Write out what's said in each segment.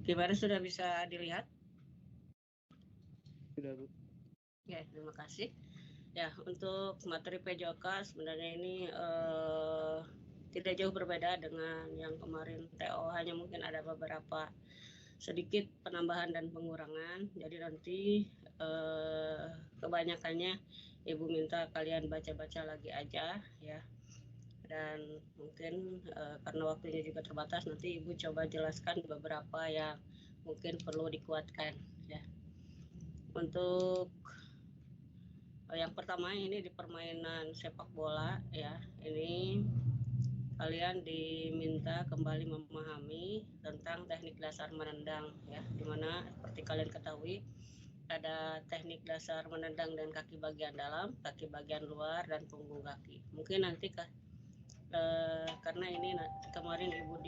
Gimana, sudah bisa dilihat? Sudah, Bu. Ya, terima kasih. Ya, untuk materi PJOK sebenarnya ini tidak jauh berbeda dengan yang kemarin TO, hanya mungkin ada beberapa sedikit penambahan dan pengurangan. Jadi nanti kebanyakannya Ibu minta kalian baca-baca lagi aja ya. Dan mungkin karena waktunya juga terbatas, nanti Ibu coba jelaskan beberapa yang mungkin perlu dikuatkan ya. Untuk yang pertama ini di permainan sepak bola ya, ini kalian diminta kembali memahami tentang teknik dasar menendang ya, dimana seperti kalian ketahui ada teknik dasar menendang dan kaki bagian dalam, kaki bagian luar, dan punggung kaki. Mungkin nanti karena ini kemarin Ibu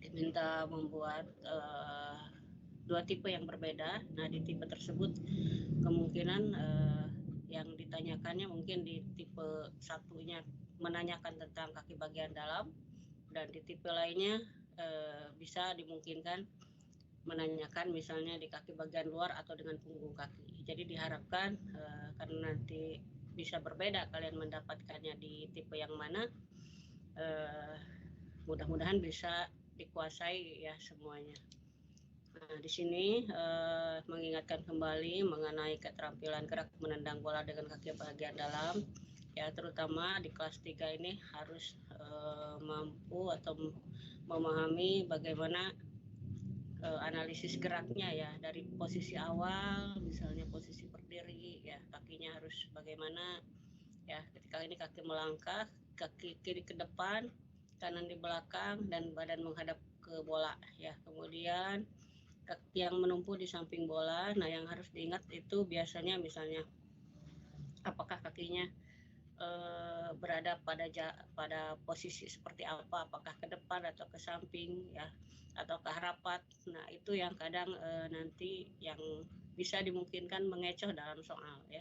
diminta membuat dua tipe yang berbeda. Nah, di tipe tersebut kemungkinan yang ditanyakannya mungkin di tipe satunya menanyakan tentang kaki bagian dalam, dan di tipe lainnya bisa dimungkinkan menanyakan misalnya di kaki bagian luar atau dengan punggung kaki. Jadi diharapkan karena nanti bisa berbeda kalian mendapatkannya di tipe yang mana, mudah-mudahan bisa dikuasai ya semuanya. Nah, di sini mengingatkan kembali mengenai keterampilan gerak menendang bola dengan kaki bagian dalam ya, terutama di kelas 3 ini harus mampu atau memahami bagaimana analisis geraknya ya, dari posisi awal misalnya posisi berdiri ya, kakinya harus bagaimana ya, ketika ini kaki melangkah, kaki kiri ke depan, kanan di belakang, dan badan menghadap ke bola ya. Kemudian kaki yang menumpu di samping bola. Nah, yang harus diingat itu biasanya misalnya apakah kakinya berada pada posisi seperti apa, apakah ke depan atau ke samping ya, atau ke harapat. Nah, itu yang kadang nanti yang bisa dimungkinkan mengecoh dalam soal ya.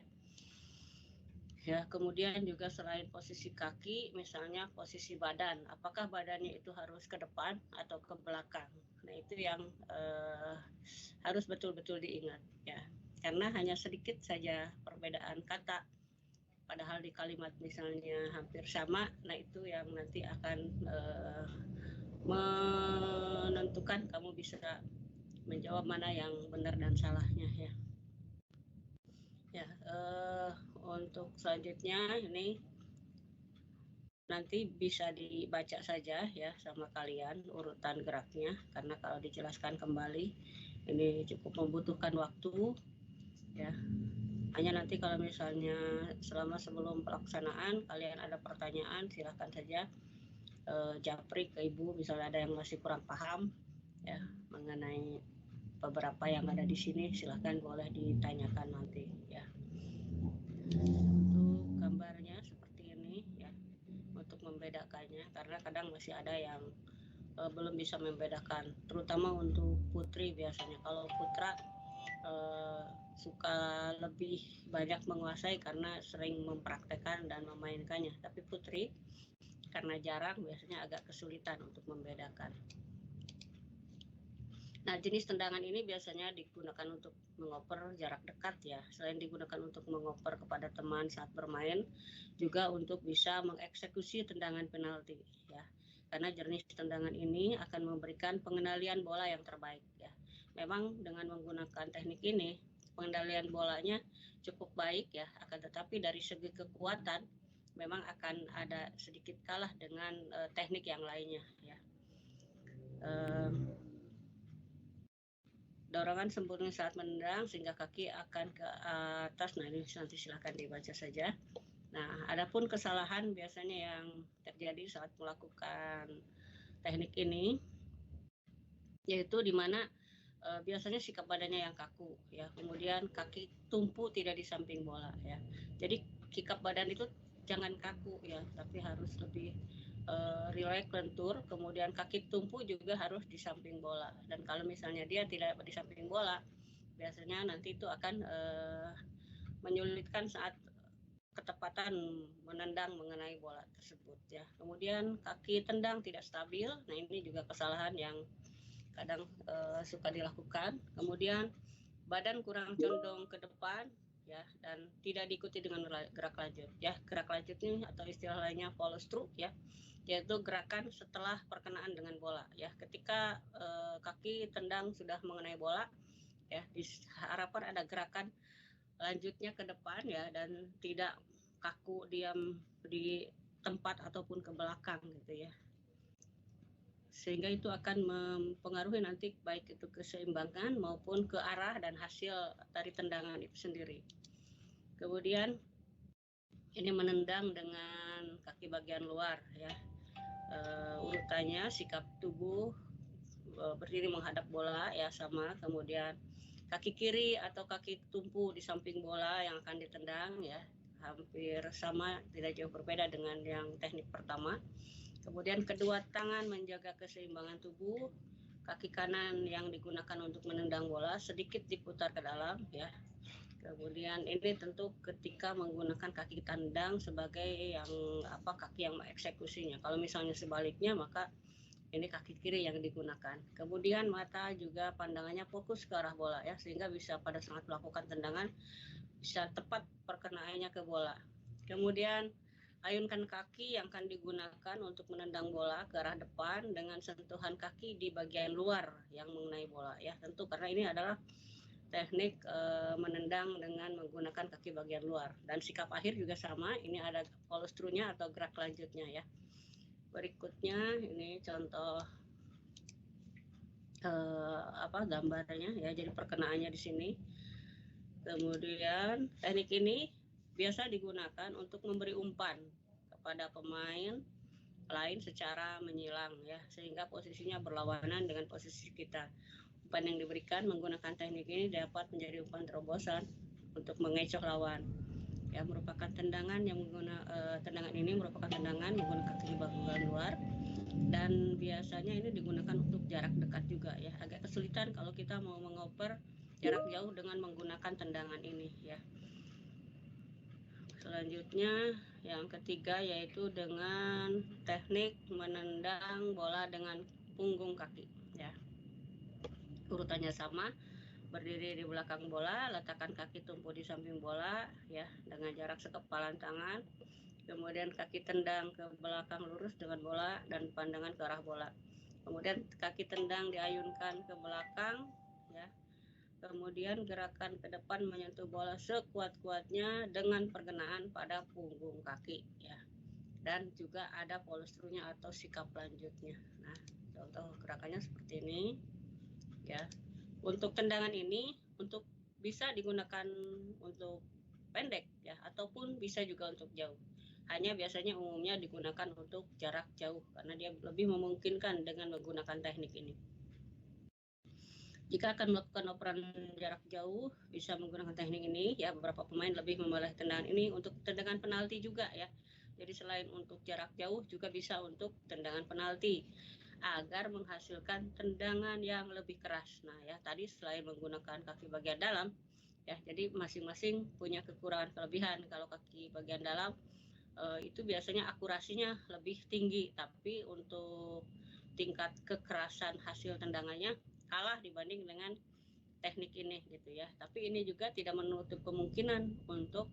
Ya, kemudian juga selain posisi kaki, misalnya posisi badan, apakah badannya itu harus ke depan atau ke belakang. Nah, itu yang harus betul-betul diingat ya, karena hanya sedikit saja perbedaan kata, padahal di kalimat misalnya hampir sama. Nah, itu yang nanti akan menentukan kamu bisa menjawab mana yang benar dan salahnya ya. Ya, untuk selanjutnya ini nanti bisa dibaca saja ya sama kalian urutan geraknya, karena kalau dijelaskan kembali ini cukup membutuhkan waktu ya. Hanya nanti kalau misalnya sebelum pelaksanaan kalian ada pertanyaan, silahkan saja japri ke Ibu, misalnya ada yang masih kurang paham ya mengenai beberapa yang ada di sini, silahkan boleh ditanyakan nanti ya. Untuk gambarnya seperti ini ya, untuk membedakannya, karena kadang masih ada yang belum bisa membedakan, terutama untuk putri. Biasanya kalau putra suka lebih banyak menguasai karena sering mempraktekkan dan memainkannya, tapi putri karena jarang biasanya agak kesulitan untuk membedakan. Nah, jenis tendangan ini biasanya digunakan untuk mengoper jarak dekat ya. Selain digunakan untuk mengoper kepada teman saat bermain, juga untuk bisa mengeksekusi tendangan penalti ya. Karena jenis tendangan ini akan memberikan pengendalian bola yang terbaik ya. Memang dengan menggunakan teknik ini, pengendalian bolanya cukup baik ya, akan tetapi dari segi kekuatan memang akan ada sedikit kalah dengan teknik yang lainnya ya. Dorongan sempurna saat menendang sehingga kaki akan ke atas. Nah, ini nanti silahkan dibaca saja. Nah, adapun kesalahan biasanya yang terjadi saat melakukan teknik ini, yaitu di mana biasanya sikap badannya yang kaku ya, kemudian kaki tumpu tidak di samping bola ya. Jadi sikap badan itu jangan kaku ya, tapi harus lebih rileks, lentur, kemudian kaki tumpu juga harus di samping bola. Dan kalau misalnya dia tidak di samping bola, biasanya nanti itu akan menyulitkan saat ketepatan menendang mengenai bola tersebut ya. Kemudian kaki tendang tidak stabil. Nah, ini juga kesalahan yang kadang suka dilakukan. Kemudian badan kurang condong ke depan ya, dan tidak diikuti dengan gerak lanjut ya. Gerak lanjut ini atau istilah lainnya follow through ya, yaitu gerakan setelah perkenaan dengan bola ya. Ketika kaki tendang sudah mengenai bola ya, diharapkan ada gerakan lanjutnya ke depan ya, dan tidak kaku diam di tempat ataupun ke belakang gitu ya, sehingga itu akan mempengaruhi nanti baik itu keseimbangan maupun ke arah dan hasil dari tendangan itu sendiri. Kemudian ini menendang dengan kaki bagian luar ya. Urutannya sikap tubuh berdiri menghadap bola ya sama, kemudian kaki kiri atau kaki tumpu di samping bola yang akan ditendang ya, hampir sama, tidak jauh berbeda dengan yang teknik pertama. Kemudian kedua tangan menjaga keseimbangan tubuh, kaki kanan yang digunakan untuk menendang bola sedikit diputar ke dalam ya. Kemudian ini tentu ketika menggunakan kaki tendang sebagai yang kaki yang mengeksekusinya. Kalau misalnya sebaliknya maka ini kaki kiri yang digunakan. Kemudian mata juga pandangannya fokus ke arah bola ya, sehingga bisa pada saat melakukan tendangan bisa tepat perkenaannya ke bola. Kemudian ayunkan kaki yang akan digunakan untuk menendang bola ke arah depan dengan sentuhan kaki di bagian luar yang mengenai bola ya. Tentu karena ini adalah teknik menendang dengan menggunakan kaki bagian luar. Dan sikap akhir juga sama, ini ada follow through-nya atau gerak lanjutnya ya. Berikutnya ini contoh gambarnya ya, jadi perkenaannya di sini. Kemudian teknik ini biasa digunakan untuk memberi umpan kepada pemain lain secara menyilang ya, sehingga posisinya berlawanan dengan posisi kita. Umpan yang diberikan menggunakan teknik ini dapat menjadi umpan terobosan untuk mengecoh lawan. Ya, merupakan tendangan yang tendangan ini merupakan tendangan menggunakan kaki bagian luar, dan biasanya ini digunakan untuk jarak dekat juga ya. Agak kesulitan kalau kita mau mengoper jarak jauh dengan menggunakan tendangan ini ya. Selanjutnya yang ketiga yaitu dengan teknik menendang bola dengan punggung kaki ya. Urutannya sama, berdiri di belakang bola, letakkan kaki tumpu di samping bola ya dengan jarak sekepalan tangan. Kemudian kaki tendang ke belakang lurus dengan bola dan pandangan ke arah bola. Kemudian kaki tendang diayunkan ke belakang ya. Kemudian gerakan ke depan menyentuh bola sekuat-kuatnya dengan perkenaan pada punggung kaki ya. Dan juga ada follow through-nya atau sikap lanjutnya. Nah, contoh gerakannya seperti ini ya. Untuk tendangan ini untuk bisa digunakan untuk pendek ya, ataupun bisa juga untuk jauh. Hanya biasanya umumnya digunakan untuk jarak jauh karena dia lebih memungkinkan dengan menggunakan teknik ini. Jika akan melakukan operan jarak jauh bisa menggunakan teknik ini ya. Beberapa pemain lebih memilih tendangan ini untuk tendangan penalti juga ya. Jadi selain untuk jarak jauh juga bisa untuk tendangan penalti agar menghasilkan tendangan yang lebih keras. Nah ya, tadi selain menggunakan kaki bagian dalam ya, jadi masing-masing punya kekurangan kelebihan. Kalau kaki bagian dalam itu biasanya akurasinya lebih tinggi, tapi untuk tingkat kekerasan hasil tendangannya kalah dibanding dengan teknik ini gitu ya. Tapi ini juga tidak menutup kemungkinan untuk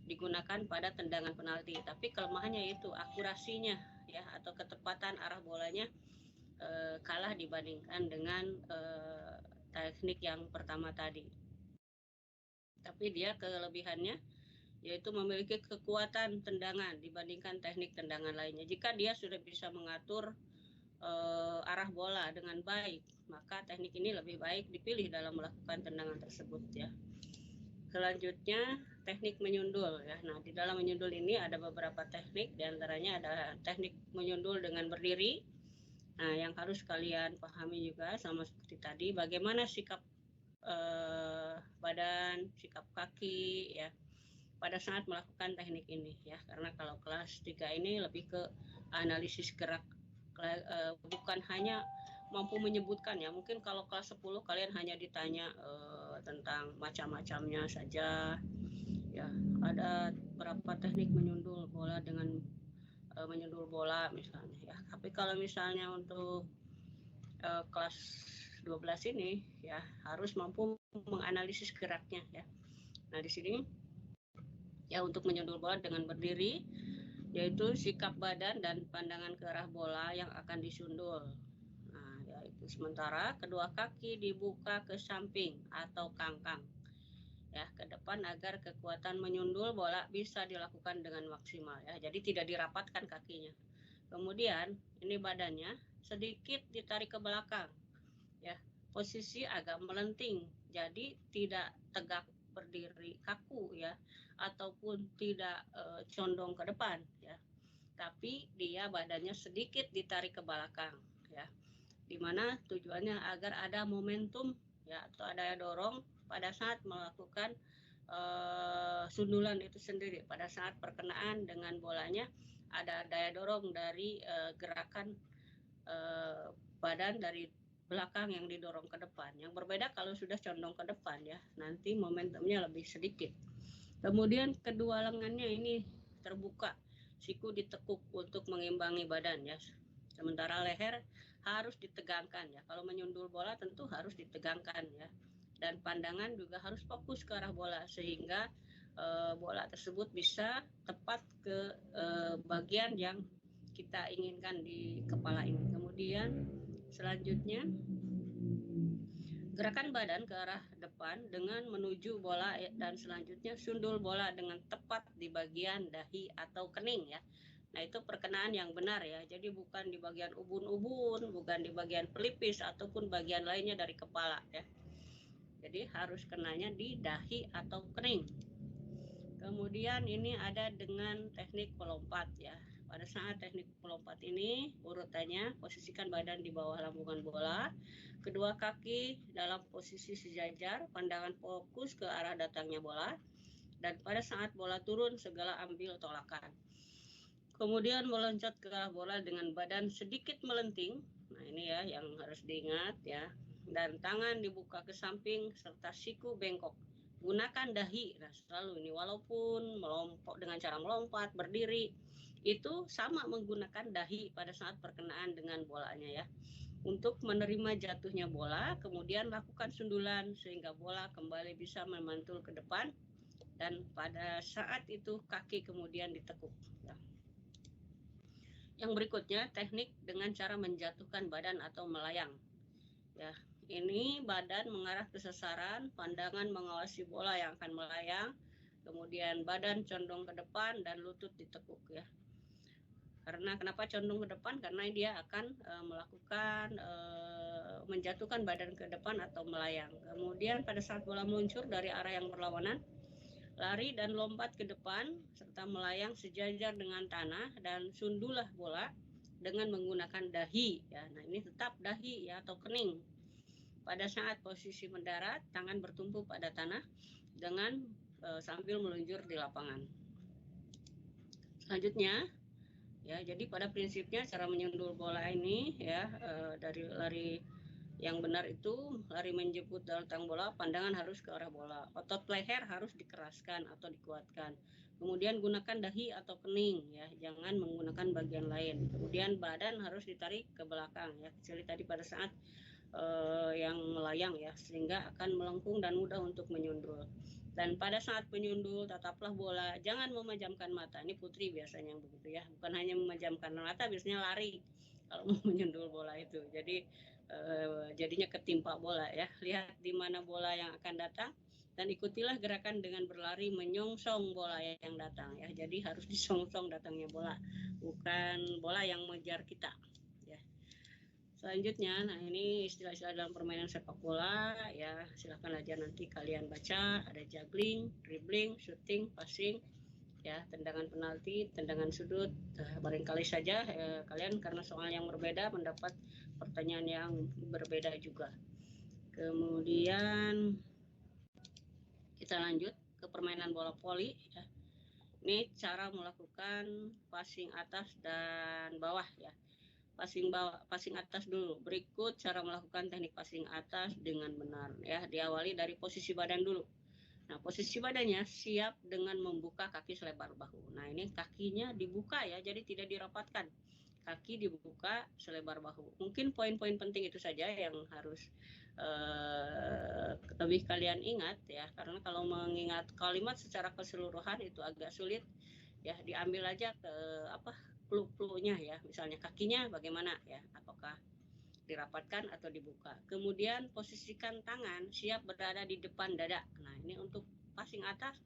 digunakan pada tendangan penalti. Tapi kelemahannya itu akurasinya ya, atau ketepatan arah bolanya kalah dibandingkan dengan teknik yang pertama tadi. Tapi dia kelebihannya yaitu memiliki kekuatan tendangan dibandingkan teknik tendangan lainnya. Jika dia sudah bisa mengatur arah bola dengan baik, maka teknik ini lebih baik dipilih dalam melakukan tendangan tersebut ya. Selanjutnya teknik menyundul ya. Nah, di dalam menyundul ini ada beberapa teknik, diantaranya ada teknik menyundul dengan berdiri. Nah, yang harus kalian pahami juga sama seperti tadi, bagaimana sikap badan, sikap kaki ya pada saat melakukan teknik ini ya. Karena kalau kelas 3 ini lebih ke analisis gerak, bukan hanya mampu menyebutkan ya. Mungkin kalau kelas 10 kalian hanya ditanya tentang macam-macamnya saja ya. Ada berapa teknik menyundul bola dengan menyundul bola misalnya ya. Tapi kalau misalnya untuk kelas 12 ini ya harus mampu menganalisis geraknya ya. Nah, di sini ya untuk menyundul bola dengan berdiri yaitu sikap badan dan pandangan ke arah bola yang akan disundul. Nah, yaitu sementara kedua kaki dibuka ke samping atau kangkang ya ke depan agar kekuatan menyundul bola bisa dilakukan dengan maksimal ya. Jadi tidak dirapatkan kakinya. Kemudian ini badannya sedikit ditarik ke belakang ya. Posisi agak melenting. Jadi tidak tegak berdiri kaku ya ataupun tidak condong ke depan ya. Tapi dia badannya sedikit ditarik ke belakang ya. Dimana tujuannya agar ada momentum ya atau ada dorong pada saat melakukan sundulan itu sendiri. Pada saat perkenaan dengan bolanya ada daya dorong dari gerakan badan dari belakang yang didorong ke depan. Yang berbeda kalau sudah condong ke depan ya, nanti momentumnya lebih sedikit. Kemudian kedua lengannya ini terbuka, siku ditekuk untuk mengimbangi badan ya. Sementara leher harus ditegangkan ya. Kalau menyundul bola tentu harus ditegangkan ya. Dan pandangan juga harus fokus ke arah bola sehingga bola tersebut bisa tepat ke bagian yang kita inginkan di kepala ini. Kemudian selanjutnya gerakan badan ke arah depan dengan menuju bola dan selanjutnya sundul bola dengan tepat di bagian dahi atau kening ya. Nah, itu perkenaan yang benar ya. Jadi bukan di bagian ubun-ubun, bukan di bagian pelipis ataupun bagian lainnya dari kepala ya. Jadi harus kenanya di dahi atau kening. Kemudian ini ada dengan teknik melompat ya. Pada saat teknik melompat ini urutannya posisikan badan di bawah lambungan bola, kedua kaki dalam posisi sejajar, pandangan fokus ke arah datangnya bola, dan pada saat bola turun segala ambil tolakan. Kemudian meloncat ke arah bola dengan badan sedikit melenting. Nah, ini ya yang harus diingat ya. Dan tangan dibuka ke samping serta siku bengkok. Gunakan dahi. Nah, selalu ini walaupun melompat dengan cara melompat, berdiri, itu sama menggunakan dahi pada saat perkenaan dengan bolanya ya. Untuk menerima jatuhnya bola, kemudian lakukan sundulan sehingga bola kembali bisa memantul ke depan dan pada saat itu kaki kemudian ditekuk. Ya. Yang berikutnya teknik dengan cara menjatuhkan badan atau melayang. Ya, ini badan mengarah ke sasaran, pandangan mengawasi bola yang akan melayang, kemudian badan condong ke depan dan lutut ditekuk ya. Karena kenapa condong ke depan? Karena dia akan melakukan menjatuhkan badan ke depan atau melayang. Kemudian pada saat bola meluncur dari arah yang berlawanan, lari dan lompat ke depan serta melayang sejajar dengan tanah dan sundulah bola dengan menggunakan dahi ya. Nah, ini tetap dahi ya atau kening. Pada saat posisi mendarat, tangan bertumpu pada tanah dengan sambil meluncur di lapangan. Selanjutnya ya, jadi pada prinsipnya cara menyundul bola ini ya dari lari yang benar itu lari menjemput datang bola, pandangan harus ke arah bola. Otot leher harus dikeraskan atau dikuatkan. Kemudian gunakan dahi atau kening ya, jangan menggunakan bagian lain. Kemudian badan harus ditarik ke belakang ya, kecuali tadi pada saat yang melayang ya, sehingga akan melengkung dan mudah untuk menyundul. Dan pada saat menyundul tataplah bola, jangan memejamkan mata. Ini putri biasanya yang begitu ya, bukan hanya memejamkan mata, biasanya lari kalau mau menyundul bola itu. Jadi jadinya ketimpa bola ya. Lihat di mana bola yang akan datang dan ikutilah gerakan dengan berlari menyongsong bola yang datang ya. Jadi harus disongsong datangnya bola, bukan bola yang mengejar kita ya. Selanjutnya, nah ini istilah-istilah dalam permainan sepak bola ya, silahkan aja nanti kalian baca. Ada juggling, dribbling, shooting, passing ya, tendangan penalti, tendangan sudut. Barangkali saja kalian karena soal yang berbeda mendapat pertanyaan yang berbeda juga. Kemudian kita lanjut ke permainan bola voli ya. Ini cara melakukan passing atas dan bawah ya. Passing atas dulu. Berikut cara melakukan teknik passing atas dengan benar ya. Diawali dari posisi badan dulu. Nah, posisi badannya siap dengan membuka kaki selebar bahu. Nah, ini kakinya dibuka ya, jadi tidak dirapatkan. kaki dibuka selebar bahu. Mungkin poin-poin penting itu saja yang harus lebih kalian ingat ya, karena kalau mengingat kalimat secara keseluruhan itu agak sulit ya. Diambil aja ke clue-cluenya ya, misalnya kakinya bagaimana ya, apakah dirapatkan atau dibuka. Kemudian posisikan tangan siap berada di depan dada. Nah, ini untuk passing atas,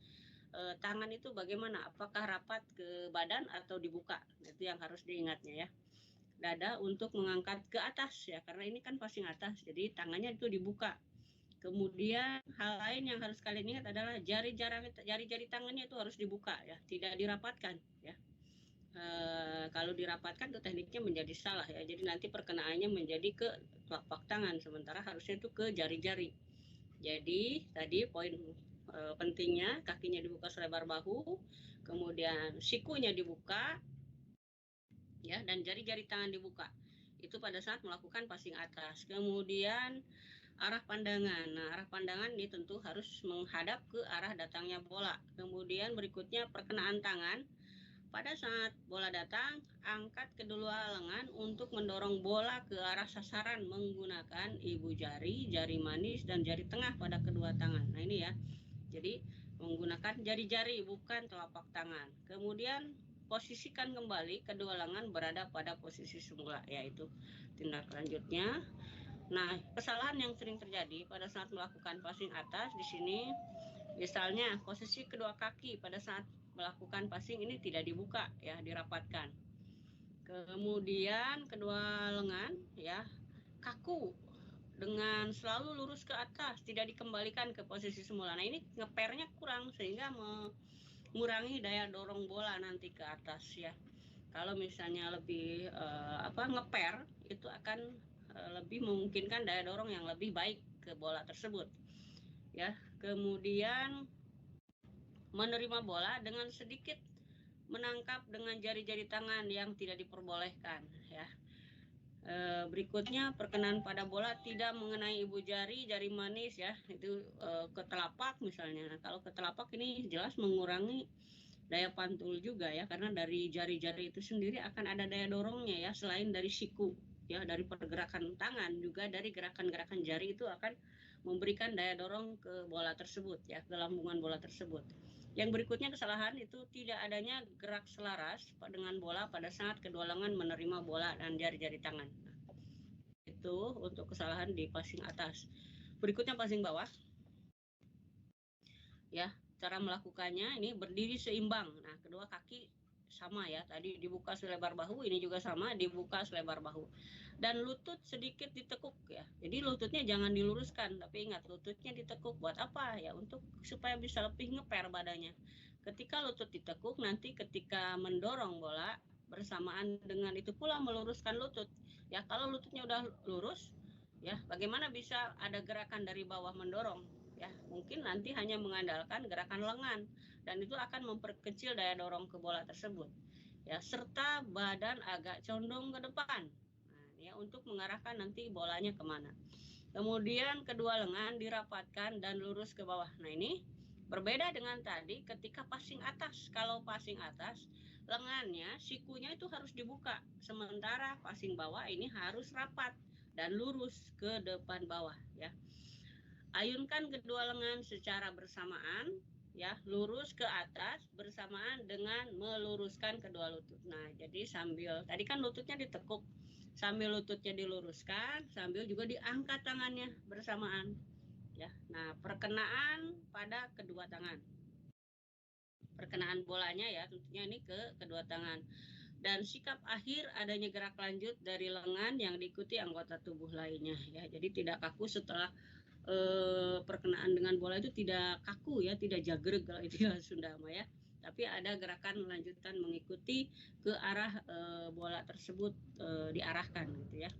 tangan itu bagaimana, apakah rapat ke badan atau dibuka. Itu yang harus diingatnya ya. Dada untuk mengangkat ke atas ya, karena ini kan passing atas, jadi tangannya itu dibuka. Kemudian hal lain yang harus kalian ingat adalah jari-jari tangannya itu harus dibuka ya, tidak dirapatkan ya. Kalau dirapatkan itu tekniknya menjadi salah ya, jadi nanti perkenaannya menjadi ke telapak tangan, sementara harusnya itu ke jari-jari. Jadi tadi poin pentingnya, kakinya dibuka selebar bahu, kemudian sikunya dibuka ya, dan jari-jari tangan dibuka. Itu pada saat melakukan passing atas. Kemudian arah pandangan. Nah, arah pandangan ini tentu harus menghadap ke arah datangnya bola. Kemudian berikutnya perkenaan tangan. Pada saat bola datang, angkat kedua lengan untuk mendorong bola ke arah sasaran menggunakan ibu jari, jari manis, dan jari tengah pada kedua tangan. Nah, ini ya. Jadi menggunakan jari-jari bukan telapak tangan. Kemudian posisikan kembali kedua lengan berada pada posisi semula, yaitu tindak lanjutnya. Nah, kesalahan yang sering terjadi pada saat melakukan passing atas di sini, misalnya posisi kedua kaki pada saat melakukan passing ini tidak dibuka ya, dirapatkan. Kemudian kedua lengan ya kaku dengan selalu lurus ke atas, tidak dikembalikan ke posisi semula. Nah, ini ngepernya kurang sehingga mengurangi daya dorong bola nanti ke atas ya. Kalau misalnya lebih ngeper, itu akan lebih memungkinkan daya dorong yang lebih baik ke bola tersebut ya. Kemudian menerima bola dengan sedikit menangkap dengan jari-jari tangan yang tidak diperbolehkan ya. Berikutnya perkenaan pada bola tidak mengenai ibu jari, jari manis ya, itu ke telapak misalnya. Nah, kalau ke telapak ini jelas mengurangi daya pantul juga ya, karena dari jari-jari itu sendiri akan ada daya dorongnya ya, selain dari siku ya, dari pergerakan tangan juga dari gerakan-gerakan jari itu akan memberikan daya dorong ke bola tersebut ya, ke lambungan bola tersebut. Yang berikutnya kesalahan itu tidak adanya gerak selaras dengan bola pada saat kedua lengan menerima bola dan jari-jari tangan. Itu untuk kesalahan di passing atas. Berikutnya passing bawah. Ya, cara melakukannya ini berdiri seimbang. Nah, kedua kaki sama ya. Tadi dibuka selebar bahu, ini juga sama, dibuka selebar bahu. Dan lutut sedikit ditekuk ya. Jadi lututnya jangan diluruskan, tapi ingat lututnya ditekuk. Buat apa? Ya untuk supaya bisa lebih ngeper badannya. Ketika lutut ditekuk, nanti ketika mendorong bola bersamaan dengan itu pula meluruskan lutut. Ya, kalau lututnya udah lurus, ya bagaimana bisa ada gerakan dari bawah mendorong? Ya, mungkin nanti hanya mengandalkan gerakan lengan dan itu akan memperkecil daya dorong ke bola tersebut. Ya, serta badan agak condong ke depan. Ya, untuk mengarahkan nanti bolanya kemana. Kemudian kedua lengan dirapatkan dan lurus ke bawah. Nah, ini berbeda dengan tadi ketika passing atas. Kalau passing atas, lengannya, sikunya itu harus dibuka. Sementara passing bawah ini harus rapat dan lurus ke depan bawah ya. Ayunkan kedua lengan secara bersamaan ya, lurus ke atas bersamaan dengan meluruskan kedua lutut. Nah, jadi sambil tadi kan lututnya ditekuk, sambil lututnya diluruskan, sambil juga diangkat tangannya bersamaan ya. Nah, perkenaan pada kedua tangan, perkenaan bolanya ya tentunya ini ke kedua tangan. Dan sikap akhir adanya gerak lanjut dari lengan yang diikuti anggota tubuh lainnya ya. Jadi tidak kaku setelah perkenaan dengan bola itu, tidak kaku ya, tidak jagreg kalau itu ya Sunda mah ya. Tapi ada gerakan lanjutan mengikuti ke arah bola tersebut diarahkan gitu ya.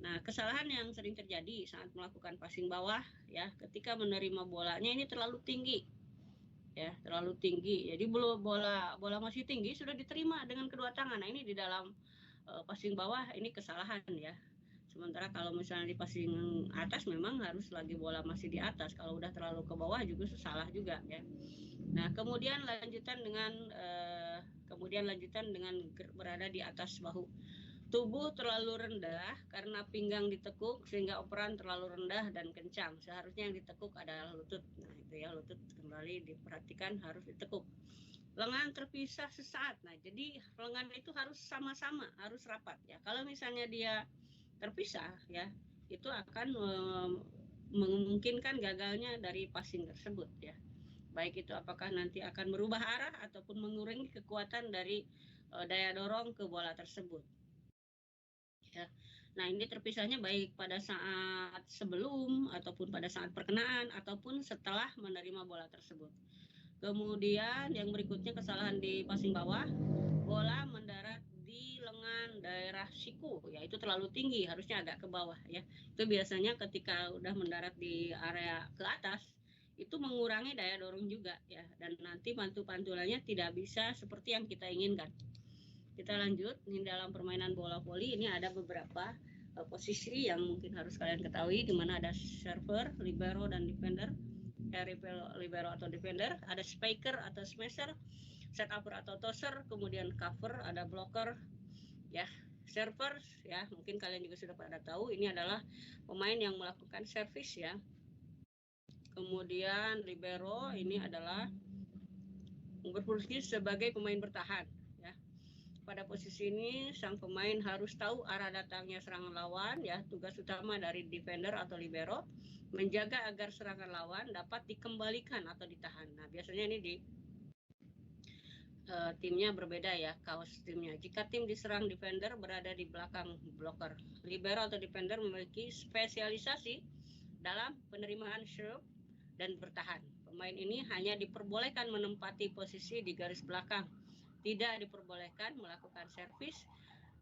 Nah, kesalahan yang sering terjadi saat melakukan passing bawah ya, ketika menerima bolanya ini terlalu tinggi. Ya, terlalu tinggi. Jadi bola masih tinggi sudah diterima dengan kedua tangan. Nah, ini di dalam passing bawah ini kesalahan ya. Sementara kalau misalnya di passing atas memang harus lagi bola masih di atas. Kalau udah terlalu ke bawah juga salah juga ya. Nah, kemudian lanjutan dengan berada di atas bahu. Tubuh terlalu rendah karena pinggang ditekuk sehingga operan terlalu rendah dan kencang. Seharusnya yang ditekuk adalah lutut. Nah, itu ya, lutut kembali diperhatikan harus ditekuk. Lengan terpisah sesaat. Nah, jadi lengan itu harus sama-sama, harus rapat ya. Kalau misalnya dia terpisah ya, itu akan memungkinkan gagalnya dari passing tersebut ya. Baik itu apakah nanti akan merubah arah ataupun mengurangi kekuatan dari daya dorong ke bola tersebut. Ya. Nah, ini terpisahnya baik pada saat sebelum ataupun pada saat perkenaan ataupun setelah menerima bola tersebut. Kemudian yang berikutnya kesalahan di passing bawah, bola mendarat di lengan daerah siku, ya itu terlalu tinggi, harusnya agak ke bawah ya. Itu biasanya ketika udah mendarat di area ke atas, itu mengurangi daya dorong juga ya, dan nanti pantulannya tidak bisa seperti yang kita inginkan. Kita lanjut, ini dalam permainan bola voli ini ada beberapa posisi yang mungkin harus kalian ketahui, di mana ada server, libero, dan defender. Libero atau defender, ada spiker atau smasher, set upper atau tosser, kemudian cover, ada blocker, ya. Server, ya mungkin kalian juga sudah pada tahu, ini adalah pemain yang melakukan service ya. Kemudian libero ini adalah berfungsi sebagai pemain bertahan. Pada posisi ini, sang pemain harus tahu arah datangnya serangan lawan, ya. Tugas utama dari defender atau libero menjaga agar serangan lawan dapat dikembalikan atau ditahan. Nah, biasanya ini di timnya berbeda ya, kaos timnya. Jika tim diserang, defender berada di belakang blocker. Libero atau defender memiliki spesialisasi dalam penerimaan serve dan bertahan. Pemain ini hanya diperbolehkan menempati posisi di garis belakang. Tidak diperbolehkan melakukan servis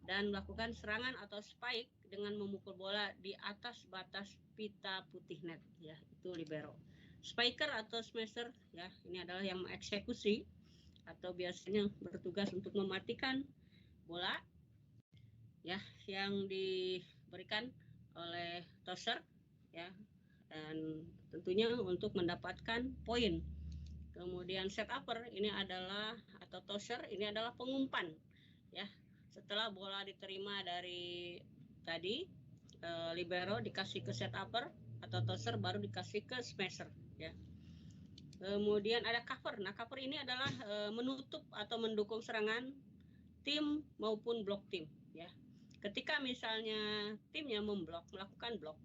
dan melakukan serangan atau spike dengan memukul bola di atas batas pita putih net, ya itu libero. Spiker atau smasher, ya ini adalah yang mengeksekusi atau biasanya bertugas untuk mematikan bola, ya yang diberikan oleh tosser, ya, dan tentunya untuk mendapatkan poin. Kemudian set upper ini adalah atau tosser ini adalah pengumpan ya. Setelah bola diterima dari tadi libero dikasih ke set upper atau tosser baru dikasih ke smasher ya. Kemudian ada cover. Nah, cover ini adalah menutup atau mendukung serangan tim maupun blok tim ya. Ketika misalnya timnya melakukan blok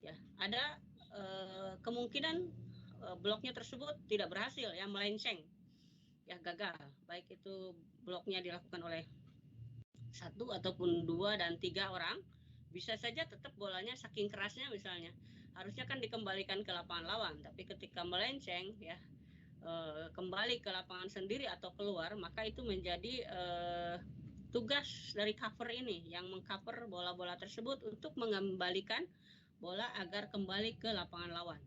ya, ada kemungkinan bloknya tersebut tidak berhasil ya, melenceng ya, gagal, baik itu bloknya dilakukan oleh 1 ataupun 2 dan 3 orang, bisa saja tetap bolanya saking kerasnya misalnya harusnya kan dikembalikan ke lapangan lawan, tapi ketika melenceng ya kembali ke lapangan sendiri atau keluar, maka itu menjadi tugas dari cover ini yang mengcover bola-bola tersebut untuk mengembalikan bola agar kembali ke lapangan lawan.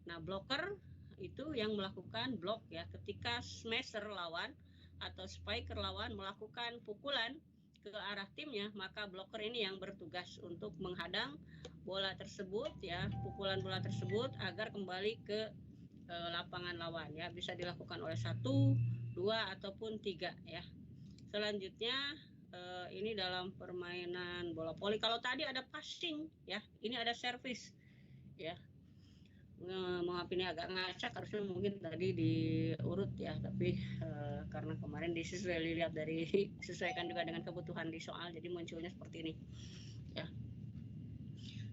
Nah, blocker itu yang melakukan blok ya, ketika smasher lawan atau spiker lawan melakukan pukulan ke arah timnya, maka blocker ini yang bertugas untuk menghadang bola tersebut ya, pukulan bola tersebut agar kembali ke lapangan lawan ya. Bisa dilakukan oleh 1, 2 ataupun 3 ya. Selanjutnya ini dalam permainan bola voli. Kalau tadi ada passing ya, ini ada service ya. Maaf ini agak ngacak, harusnya mungkin tadi diurut ya, tapi karena kemarin dilihat dari sesuaikan juga dengan kebutuhan di soal, jadi munculnya seperti ini ya.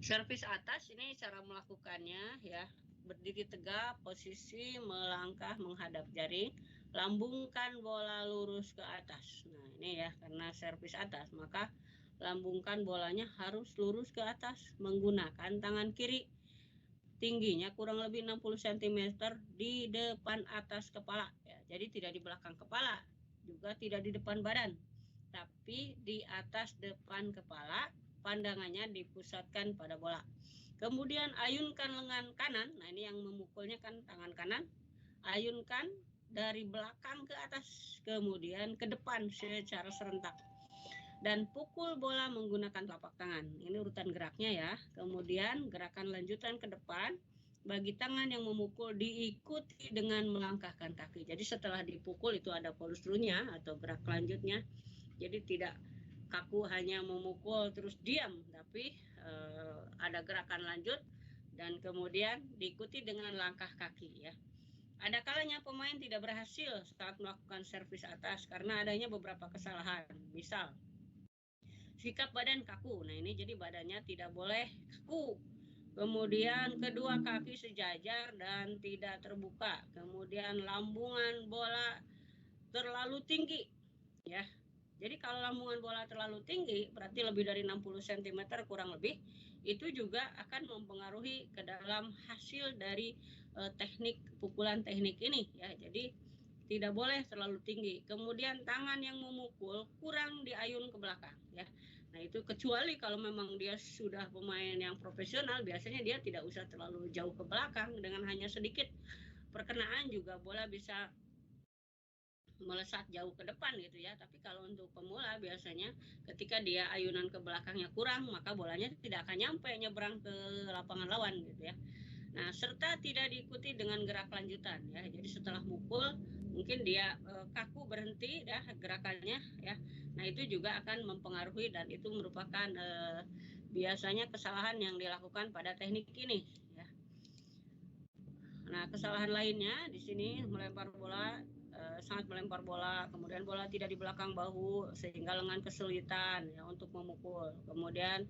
Servis atas ini cara melakukannya ya, berdiri tegak, posisi melangkah menghadap jaring, lambungkan bola lurus ke atas. Nah ini ya, karena servis atas maka lambungkan bolanya harus lurus ke atas menggunakan tangan kiri. Tingginya kurang lebih 60 cm di depan atas kepala ya. Jadi tidak di belakang kepala, juga tidak di depan badan, tapi di atas depan kepala, pandangannya dipusatkan pada bola. Kemudian ayunkan lengan kanan, nah ini yang memukulnya kan tangan kanan, ayunkan dari belakang ke atas, kemudian ke depan secara serentak. Dan pukul bola menggunakan telapak tangan. Ini urutan geraknya ya. Kemudian gerakan lanjutan ke depan, bagi tangan yang memukul diikuti dengan melangkahkan kaki. Jadi setelah dipukul itu ada follow through-nya atau gerak lanjutnya. Jadi tidak kaku hanya memukul terus diam, tapi ada gerakan lanjut dan kemudian diikuti dengan langkah kaki ya. Ada kalanya pemain tidak berhasil saat melakukan servis atas karena adanya beberapa kesalahan. Misal, sikap badan kaku. Nah ini jadi badannya tidak boleh kaku. Kemudian kedua kaki sejajar dan tidak terbuka. Kemudian lambungan bola terlalu tinggi. Ya, jadi kalau lambungan bola terlalu tinggi, berarti lebih dari 60 cm kurang lebih, itu juga akan mempengaruhi ke dalam hasil dari teknik pukulan teknik ini ya. Jadi tidak boleh terlalu tinggi. Kemudian tangan yang memukul kurang diayun ke belakang ya. Nah itu kecuali kalau memang dia sudah pemain yang profesional, biasanya dia tidak usah terlalu jauh ke belakang, dengan hanya sedikit perkenaan juga bola bisa melesat jauh ke depan gitu ya. Tapi kalau untuk pemula biasanya ketika dia ayunan ke belakangnya kurang, maka bolanya tidak akan nyampe nyebrang ke lapangan lawan gitu ya. Nah, serta tidak diikuti dengan gerak lanjutan ya. Jadi setelah mukul mungkin dia kaku berhenti ya gerakannya ya. Nah, itu juga akan mempengaruhi dan itu merupakan biasanya kesalahan yang dilakukan pada teknik ini ya. Nah, kesalahan lainnya di sini melempar bola, sangat melempar bola, kemudian bola tidak di belakang bahu sehingga lengan kesulitan ya untuk memukul. Kemudian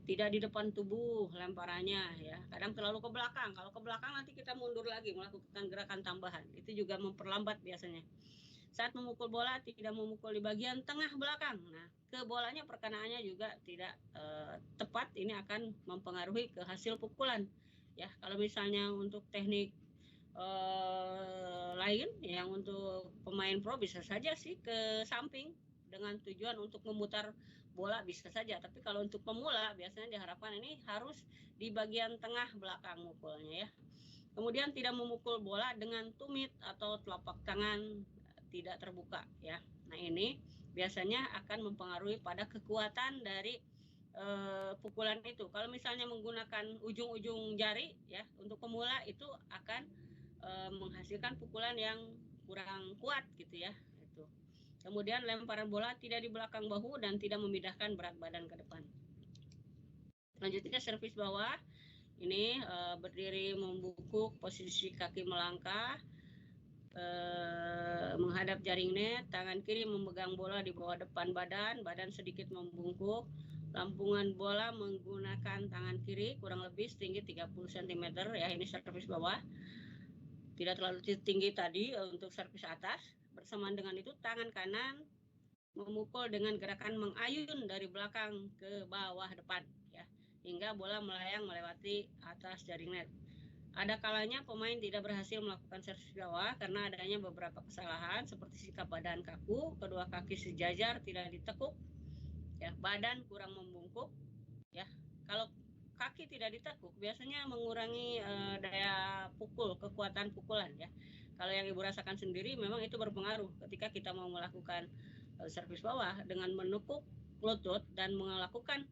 tidak di depan tubuh lemparannya ya. Kadang terlalu ke belakang. Kalau ke belakang nanti kita mundur lagi melakukan gerakan tambahan. Itu juga memperlambat biasanya. Saat memukul bola tidak memukul di bagian tengah belakang. Nah, ke bolanya perkenaannya juga tidak tepat. Ini akan mempengaruhi ke hasil pukulan. Ya, kalau misalnya untuk teknik lain yang untuk pemain pro bisa saja sih ke samping dengan tujuan untuk memutar bola bisa saja. Tapi kalau untuk pemula biasanya diharapkan ini harus di bagian tengah belakang mukulnya ya. Kemudian tidak memukul bola dengan tumit atau telapak tangan tidak terbuka ya. Nah ini biasanya akan mempengaruhi pada kekuatan dari pukulan itu. Kalau misalnya menggunakan ujung-ujung jari ya untuk pemula itu akan menghasilkan pukulan yang kurang kuat gitu ya. Itu. Kemudian lemparan bola tidak di belakang bahu dan tidak memindahkan berat badan ke depan. Selanjutnya servis bawah. Ini berdiri membungkuk, posisi kaki melangkah, menghadap jaring net, tangan kiri memegang bola di bawah depan badan, badan sedikit membungkuk. Lampungan bola menggunakan tangan kiri kurang lebih setinggi 30 cm ya, ini servis bawah. Tidak terlalu tinggi tadi untuk servis atas. Bersamaan dengan itu tangan kanan memukul dengan gerakan mengayun dari belakang ke bawah depan ya, hingga bola melayang melewati atas jaring net. Ada kalanya pemain tidak berhasil melakukan servis bawah karena adanya beberapa kesalahan seperti sikap badan kaku, kedua kaki sejajar tidak ditekuk ya, badan kurang membungkuk ya. Kalau kaki tidak ditekuk biasanya mengurangi daya pukul, kekuatan pukulan ya. Kalau yang Ibu rasakan sendiri memang itu berpengaruh ketika kita mau melakukan servis bawah dengan menekuk lutut dan melakukan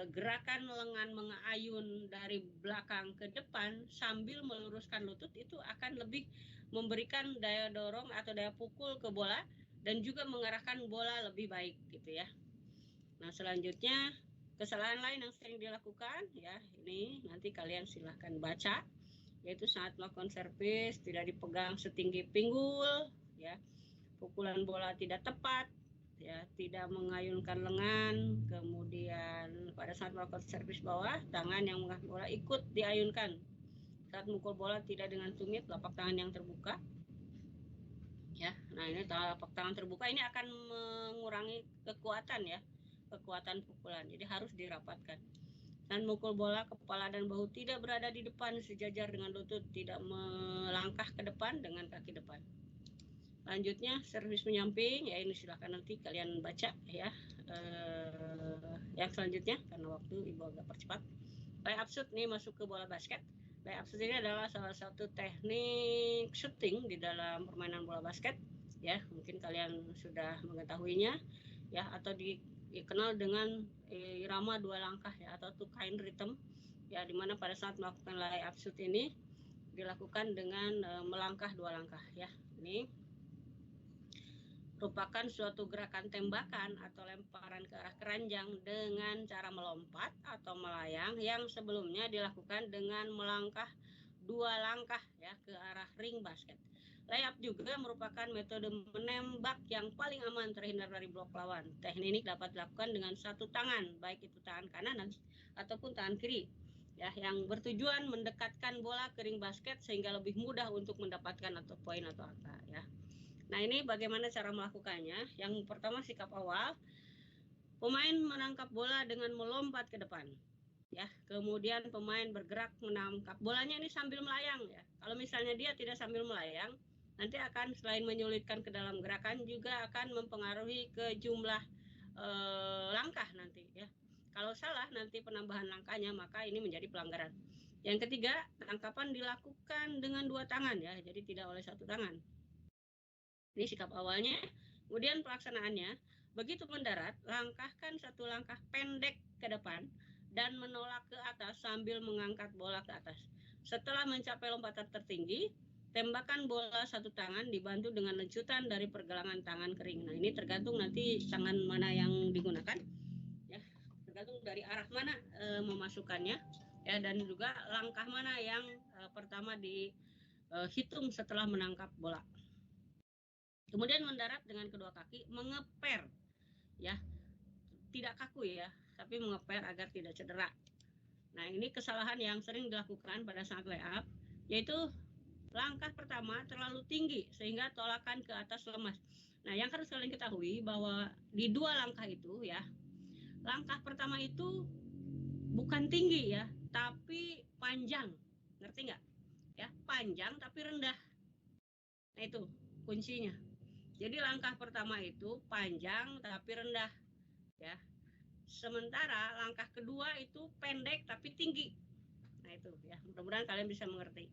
gerakan lengan mengayun dari belakang ke depan sambil meluruskan lutut, itu akan lebih memberikan daya dorong atau daya pukul ke bola dan juga mengarahkan bola lebih baik gitu ya. Nah selanjutnya kesalahan lain yang sering dilakukan ya, ini nanti kalian silahkan baca, yaitu saat melakukan servis tidak dipegang setinggi pinggul ya, pukulan bola tidak tepat ya, tidak mengayunkan lengan, kemudian pada saat melakukan servis bawah tangan yang mengangkat bola ikut diayunkan. Saat mukul bola tidak dengan tumit, telapak tangan yang terbuka ya. Nah ini telapak tangan terbuka ini akan mengurangi kekuatan ya, kekuatan pukulan, jadi harus dirapatkan. Dan mukul bola kepala dan bahu tidak berada di depan sejajar dengan lutut, tidak melangkah ke depan dengan kaki depan. Lanjutnya servis menyamping ya, ini silahkan nanti kalian baca ya. Yang selanjutnya karena waktu Ibu agak percepat. Layup shoot nih masuk ke bola basket. Layup shoot ini adalah salah satu teknik shooting di dalam permainan bola basket ya, mungkin kalian sudah mengetahuinya ya, atau dikenal dengan irama dua langkah ya, atau two kind rhythm ya, dimana pada saat melakukan layup shoot ini dilakukan dengan melangkah dua langkah ya. Ini merupakan suatu gerakan tembakan atau lemparan ke arah keranjang dengan cara melompat atau melayang yang sebelumnya dilakukan dengan melangkah 2 langkah ya ke arah ring basket. Layup juga merupakan metode menembak yang paling aman terhindar dari blok lawan. Teknik ini dapat dilakukan dengan satu tangan, baik itu tangan kanan ataupun tangan kiri, ya, yang bertujuan mendekatkan bola ke ring basket sehingga lebih mudah untuk mendapatkan atau poin atau angka, ya. Nah, ini bagaimana cara melakukannya. Yang pertama, sikap awal, pemain menangkap bola dengan melompat ke depan. Ya, kemudian pemain bergerak menangkap bolanya ini sambil melayang, ya. Kalau misalnya dia tidak sambil melayang, nanti akan selain menyulitkan ke dalam gerakan juga akan mempengaruhi ke jumlah langkah nanti, ya. Kalau salah nanti penambahan langkahnya, maka ini menjadi pelanggaran. Yang ketiga, tangkapan dilakukan dengan 2 tangan, ya, jadi tidak oleh 1 tangan. Ini sikap awalnya. Kemudian pelaksanaannya, begitu mendarat, langkahkan 1 langkah pendek ke depan dan menolak ke atas sambil mengangkat bola ke atas. Setelah mencapai lompatan tertinggi, tembakan bola 1 tangan dibantu dengan lecutan dari pergelangan tangan kering. Nah, ini tergantung nanti tangan mana yang digunakan, ya, tergantung dari arah mana memasukkannya, ya, dan juga langkah mana yang pertama dihitung setelah menangkap bola. Kemudian mendarat dengan kedua kaki, mengeper, ya, tidak kaku, ya, tapi mengeper agar tidak cedera. Nah, ini kesalahan yang sering dilakukan pada saat layup, yaitu langkah pertama terlalu tinggi sehingga tolakan ke atas lemas. Nah, yang harus kalian ketahui bahwa di 2 langkah itu, ya, langkah pertama itu bukan tinggi, ya, tapi panjang. Ngerti nggak? Ya, panjang tapi rendah. Nah, itu kuncinya. Jadi langkah pertama itu panjang tapi rendah, ya. Sementara langkah kedua itu pendek tapi tinggi. Nah, itu, ya. Mudah-mudahan kalian bisa mengerti.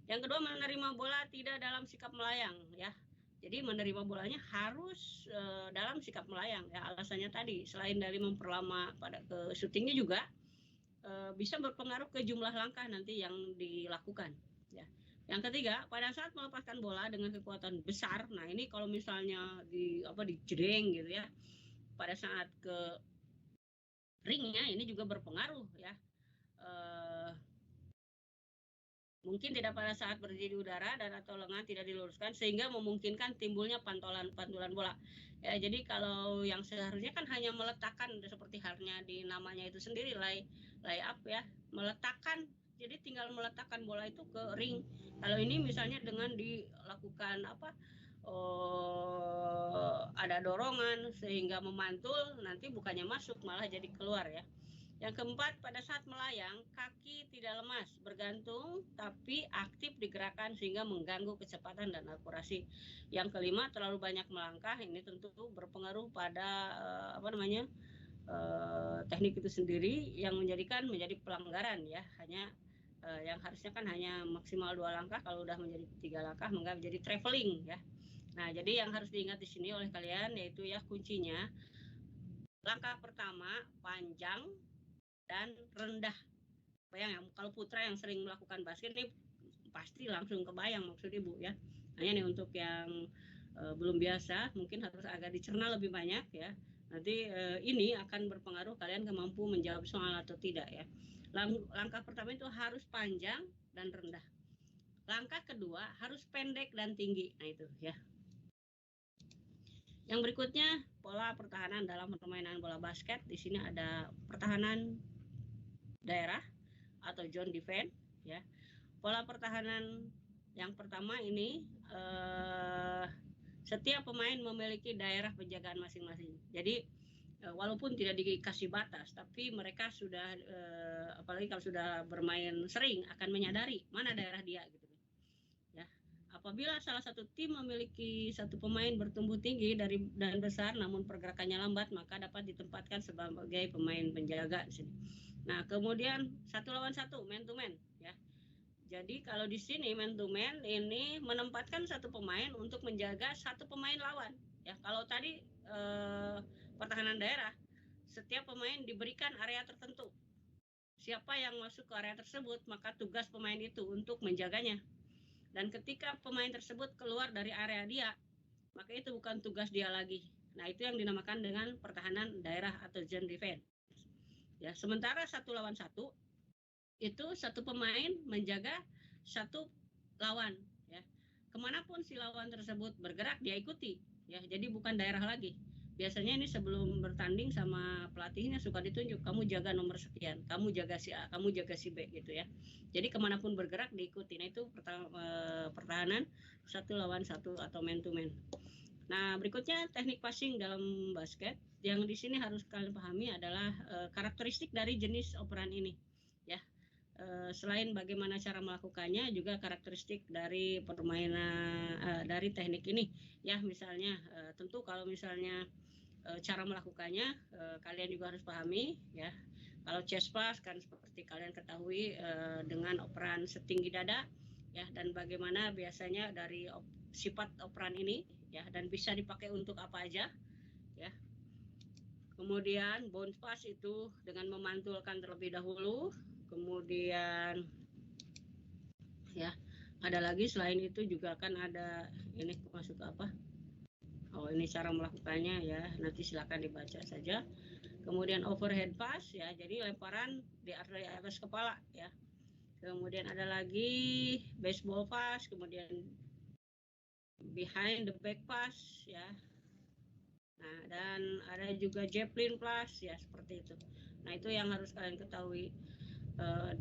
Yang kedua, menerima bola tidak dalam sikap melayang, ya. Jadi menerima bolanya harus dalam sikap melayang, ya. Alasannya tadi, selain dari memperlama pada ke syutingnya juga bisa berpengaruh ke jumlah langkah nanti yang dilakukan, ya. Yang ketiga, pada saat melepaskan bola dengan kekuatan besar, nah ini kalau misalnya dijedeng gitu, ya, pada saat ke ringnya ini juga berpengaruh, ya. Mungkin tidak pada saat berdiri di udara dan atau lengan tidak diluruskan sehingga memungkinkan timbulnya pantulan bola. Ya, jadi kalau yang seharusnya kan hanya meletakkan seperti halnya di namanya itu sendiri lay up, ya, meletakkan. Jadi tinggal meletakkan bola itu ke ring. Kalau ini misalnya dengan dilakukan ada dorongan sehingga memantul, nanti bukannya masuk malah jadi keluar, ya. Yang keempat, pada saat melayang, kaki tidak lemas, bergantung tapi aktif digerakkan sehingga mengganggu kecepatan dan akurasi. Yang kelima, terlalu banyak melangkah, ini tentu berpengaruh pada teknik itu sendiri yang menjadi pelanggaran, ya. Hanya yang harusnya kan hanya maksimal 2 langkah, kalau udah menjadi 3 langkah maka menjadi traveling, ya. Nah, jadi yang harus diingat di sini oleh kalian yaitu, ya, kuncinya langkah pertama panjang dan rendah. Bayang ya, kalau putra yang sering melakukan basket ini pasti langsung kebayang maksud Ibu, ya. Hanya nih untuk yang belum biasa mungkin harus agak dicerna lebih banyak, ya. Nanti ini akan berpengaruh kalian mampu menjawab soal atau tidak, ya. Langkah pertama itu harus panjang dan rendah. Langkah kedua harus pendek dan tinggi. Nah, itu, ya. Yang berikutnya, pola pertahanan dalam permainan bola basket. Di sini ada pertahanan daerah atau zone defense, ya. Pola pertahanan yang pertama ini setiap pemain memiliki daerah penjagaan masing-masing. Jadi walaupun tidak dikasih batas, tapi mereka sudah apalagi kalau sudah bermain sering akan menyadari mana daerah dia, gitu, ya. Apabila salah satu tim memiliki satu pemain bertumbuh tinggi dan besar namun pergerakannya lambat, maka dapat ditempatkan sebagai pemain penjaga di sini. Nah, kemudian 1 lawan 1, man to man, ya. Jadi kalau di sini man to man ini menempatkan satu pemain untuk menjaga satu pemain lawan, ya. Kalau tadi pertahanan daerah, setiap pemain diberikan area tertentu. Siapa yang masuk ke area tersebut, maka tugas pemain itu untuk menjaganya. Dan ketika pemain tersebut keluar dari area dia, maka itu bukan tugas dia lagi. Nah, itu yang dinamakan dengan pertahanan daerah atau zone defense. Ya, sementara 1-lawan-1 itu satu pemain menjaga satu lawan, ya. Kemanapun si lawan tersebut bergerak dia ikuti, ya. Jadi bukan daerah lagi. Biasanya ini sebelum bertanding sama pelatihnya suka ditunjuk, kamu jaga nomor sekian, kamu jaga si A, kamu jaga si B gitu ya. Jadi kemanapun bergerak diikuti. Nah, itu pertahanan 1-lawan-1 atau man to man. Nah, berikutnya teknik passing dalam basket. Yang di sini harus kalian pahami adalah karakteristik dari jenis operan ini, ya. Selain bagaimana cara melakukannya, juga karakteristik dari permainan dari teknik ini, ya. Misalnya tentu kalau misalnya cara melakukannya kalian juga harus pahami, ya. Kalau chest pass kan seperti kalian ketahui dengan operan setinggi dada, ya, dan bagaimana biasanya dari sifat operan ini, ya, dan bisa dipakai untuk apa aja, ya. Kemudian bounce pass itu dengan memantulkan terlebih dahulu, kemudian ya ada lagi selain itu juga kan ada ini masuk apa? Oh, ini cara melakukannya ya, nanti silakan dibaca saja. Kemudian overhead pass ya, jadi lemparan di atas kepala ya. Kemudian ada lagi baseball pass, kemudian behind the back pass ya. Nah, dan ada juga javelin pass ya, seperti itu. Nah, itu yang harus kalian ketahui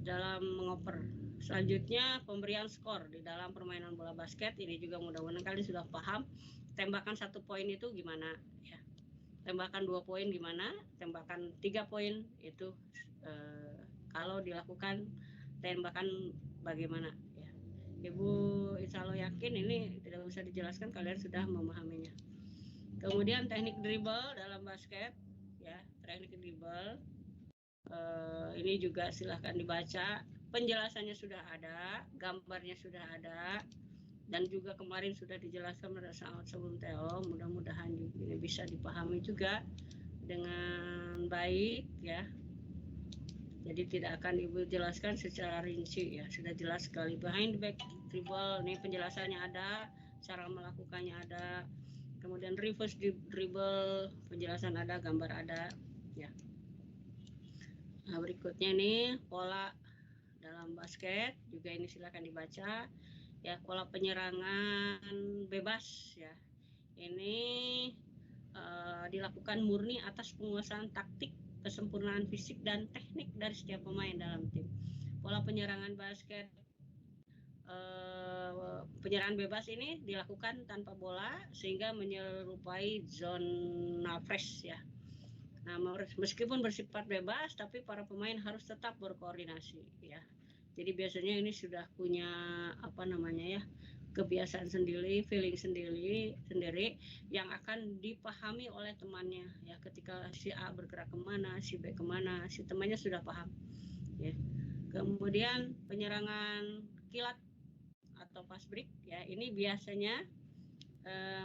dalam mengoper. Selanjutnya pemberian skor di dalam permainan bola basket ini juga mudah-mudahan kalian sudah paham. Tembakan 1 poin itu gimana ya. Tembakan 2 poin gimana, tembakan 3 poin itu kalau dilakukan tembakan bagaimana ya. Ibu insya Allah yakin ini tidak usah dijelaskan, kalian sudah memahaminya. Kemudian teknik dribble dalam basket ya, teknik dribble ini juga silahkan dibaca, penjelasannya sudah ada, gambarnya sudah ada, dan juga kemarin sudah dijelaskan pada saat sebelum TO. Mudah-mudahan ini bisa dipahami juga dengan baik ya. Jadi tidak akan Ibu jelaskan secara rinci ya, sudah jelas sekali. Behind the back dribble ini penjelasannya ada, cara melakukannya ada. Kemudian reverse dribble penjelasan ada, gambar ada ya. Nah, berikutnya nih pola dalam basket juga ini silakan dibaca ya, pola penyerangan bebas ya. Ini dilakukan murni atas penguasaan taktik, kesempurnaan fisik dan teknik dari setiap pemain dalam tim. Pola penyerangan basket penyerangan bebas ini dilakukan tanpa bola sehingga menyerupai zona fresh ya. Nah, meskipun bersifat bebas tapi para pemain harus tetap berkoordinasi ya. Jadi biasanya ini sudah punya apa namanya ya, kebiasaan sendiri, feeling sendiri yang akan dipahami oleh temannya ya. Ketika si A bergerak kemana, si B kemana, si temannya sudah paham ya. Kemudian penyerangan kilat atau fast break ya, ini biasanya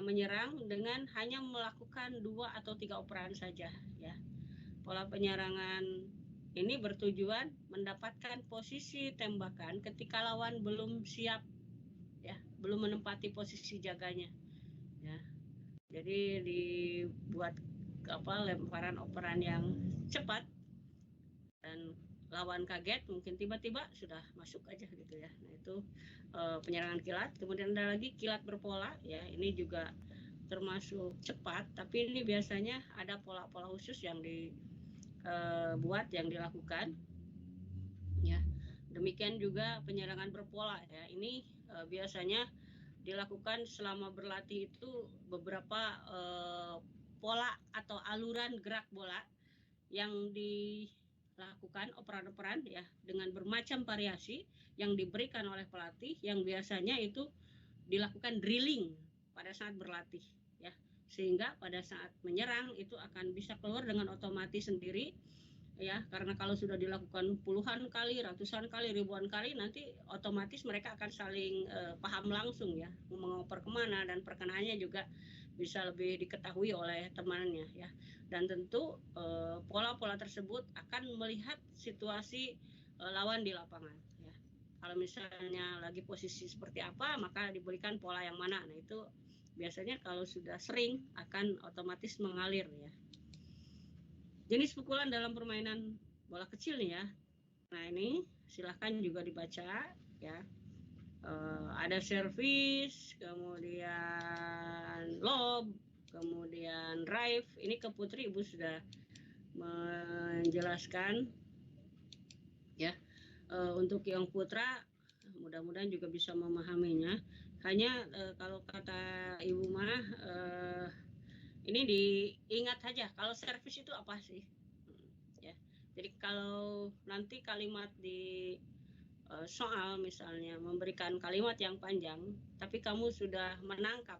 menyerang dengan hanya melakukan 2 atau 3 operan saja ya. Pola penyerangan ini bertujuan mendapatkan posisi tembakan ketika lawan belum siap ya, belum menempati posisi jaganya ya. Jadi dibuat lemparan operan yang cepat dan lawan kaget, mungkin tiba-tiba sudah masuk aja gitu ya. Nah, itu penyerangan kilat. Kemudian ada lagi kilat berpola ya, ini juga termasuk cepat, tapi ini biasanya ada pola-pola khusus yang dibuat, yang dilakukan ya. Demikian juga penyerangan berpola ya, ini biasanya dilakukan selama berlatih itu beberapa pola atau aluran gerak bola yang dilakukan operan-operan ya dengan bermacam variasi yang diberikan oleh pelatih, yang biasanya itu dilakukan drilling pada saat berlatih ya, sehingga pada saat menyerang itu akan bisa keluar dengan otomatis sendiri ya, karena kalau sudah dilakukan puluhan kali, ratusan kali, ribuan kali, nanti otomatis mereka akan saling paham langsung ya, mengoper kemana, dan perkenaannya juga bisa lebih diketahui oleh temannya ya. Dan tentu pola-pola tersebut akan melihat situasi lawan di lapangan ya. Kalau misalnya lagi posisi seperti apa, maka diberikan pola yang mana. Nah, itu biasanya kalau sudah sering akan otomatis mengalir ya. Jenis pukulan dalam permainan bola kecil nih ya. Nah ini silahkan juga dibaca ya. Ada servis, kemudian lob, kemudian drive. Ini ke Putri Ibu sudah menjelaskan ya. Untuk yang putra mudah-mudahan juga bisa memahaminya. Hanya kalau kata Ibu mah ini diingat saja kalau servis itu apa sih ya. Jadi kalau nanti kalimat di soal misalnya memberikan kalimat yang panjang tapi kamu sudah menangkap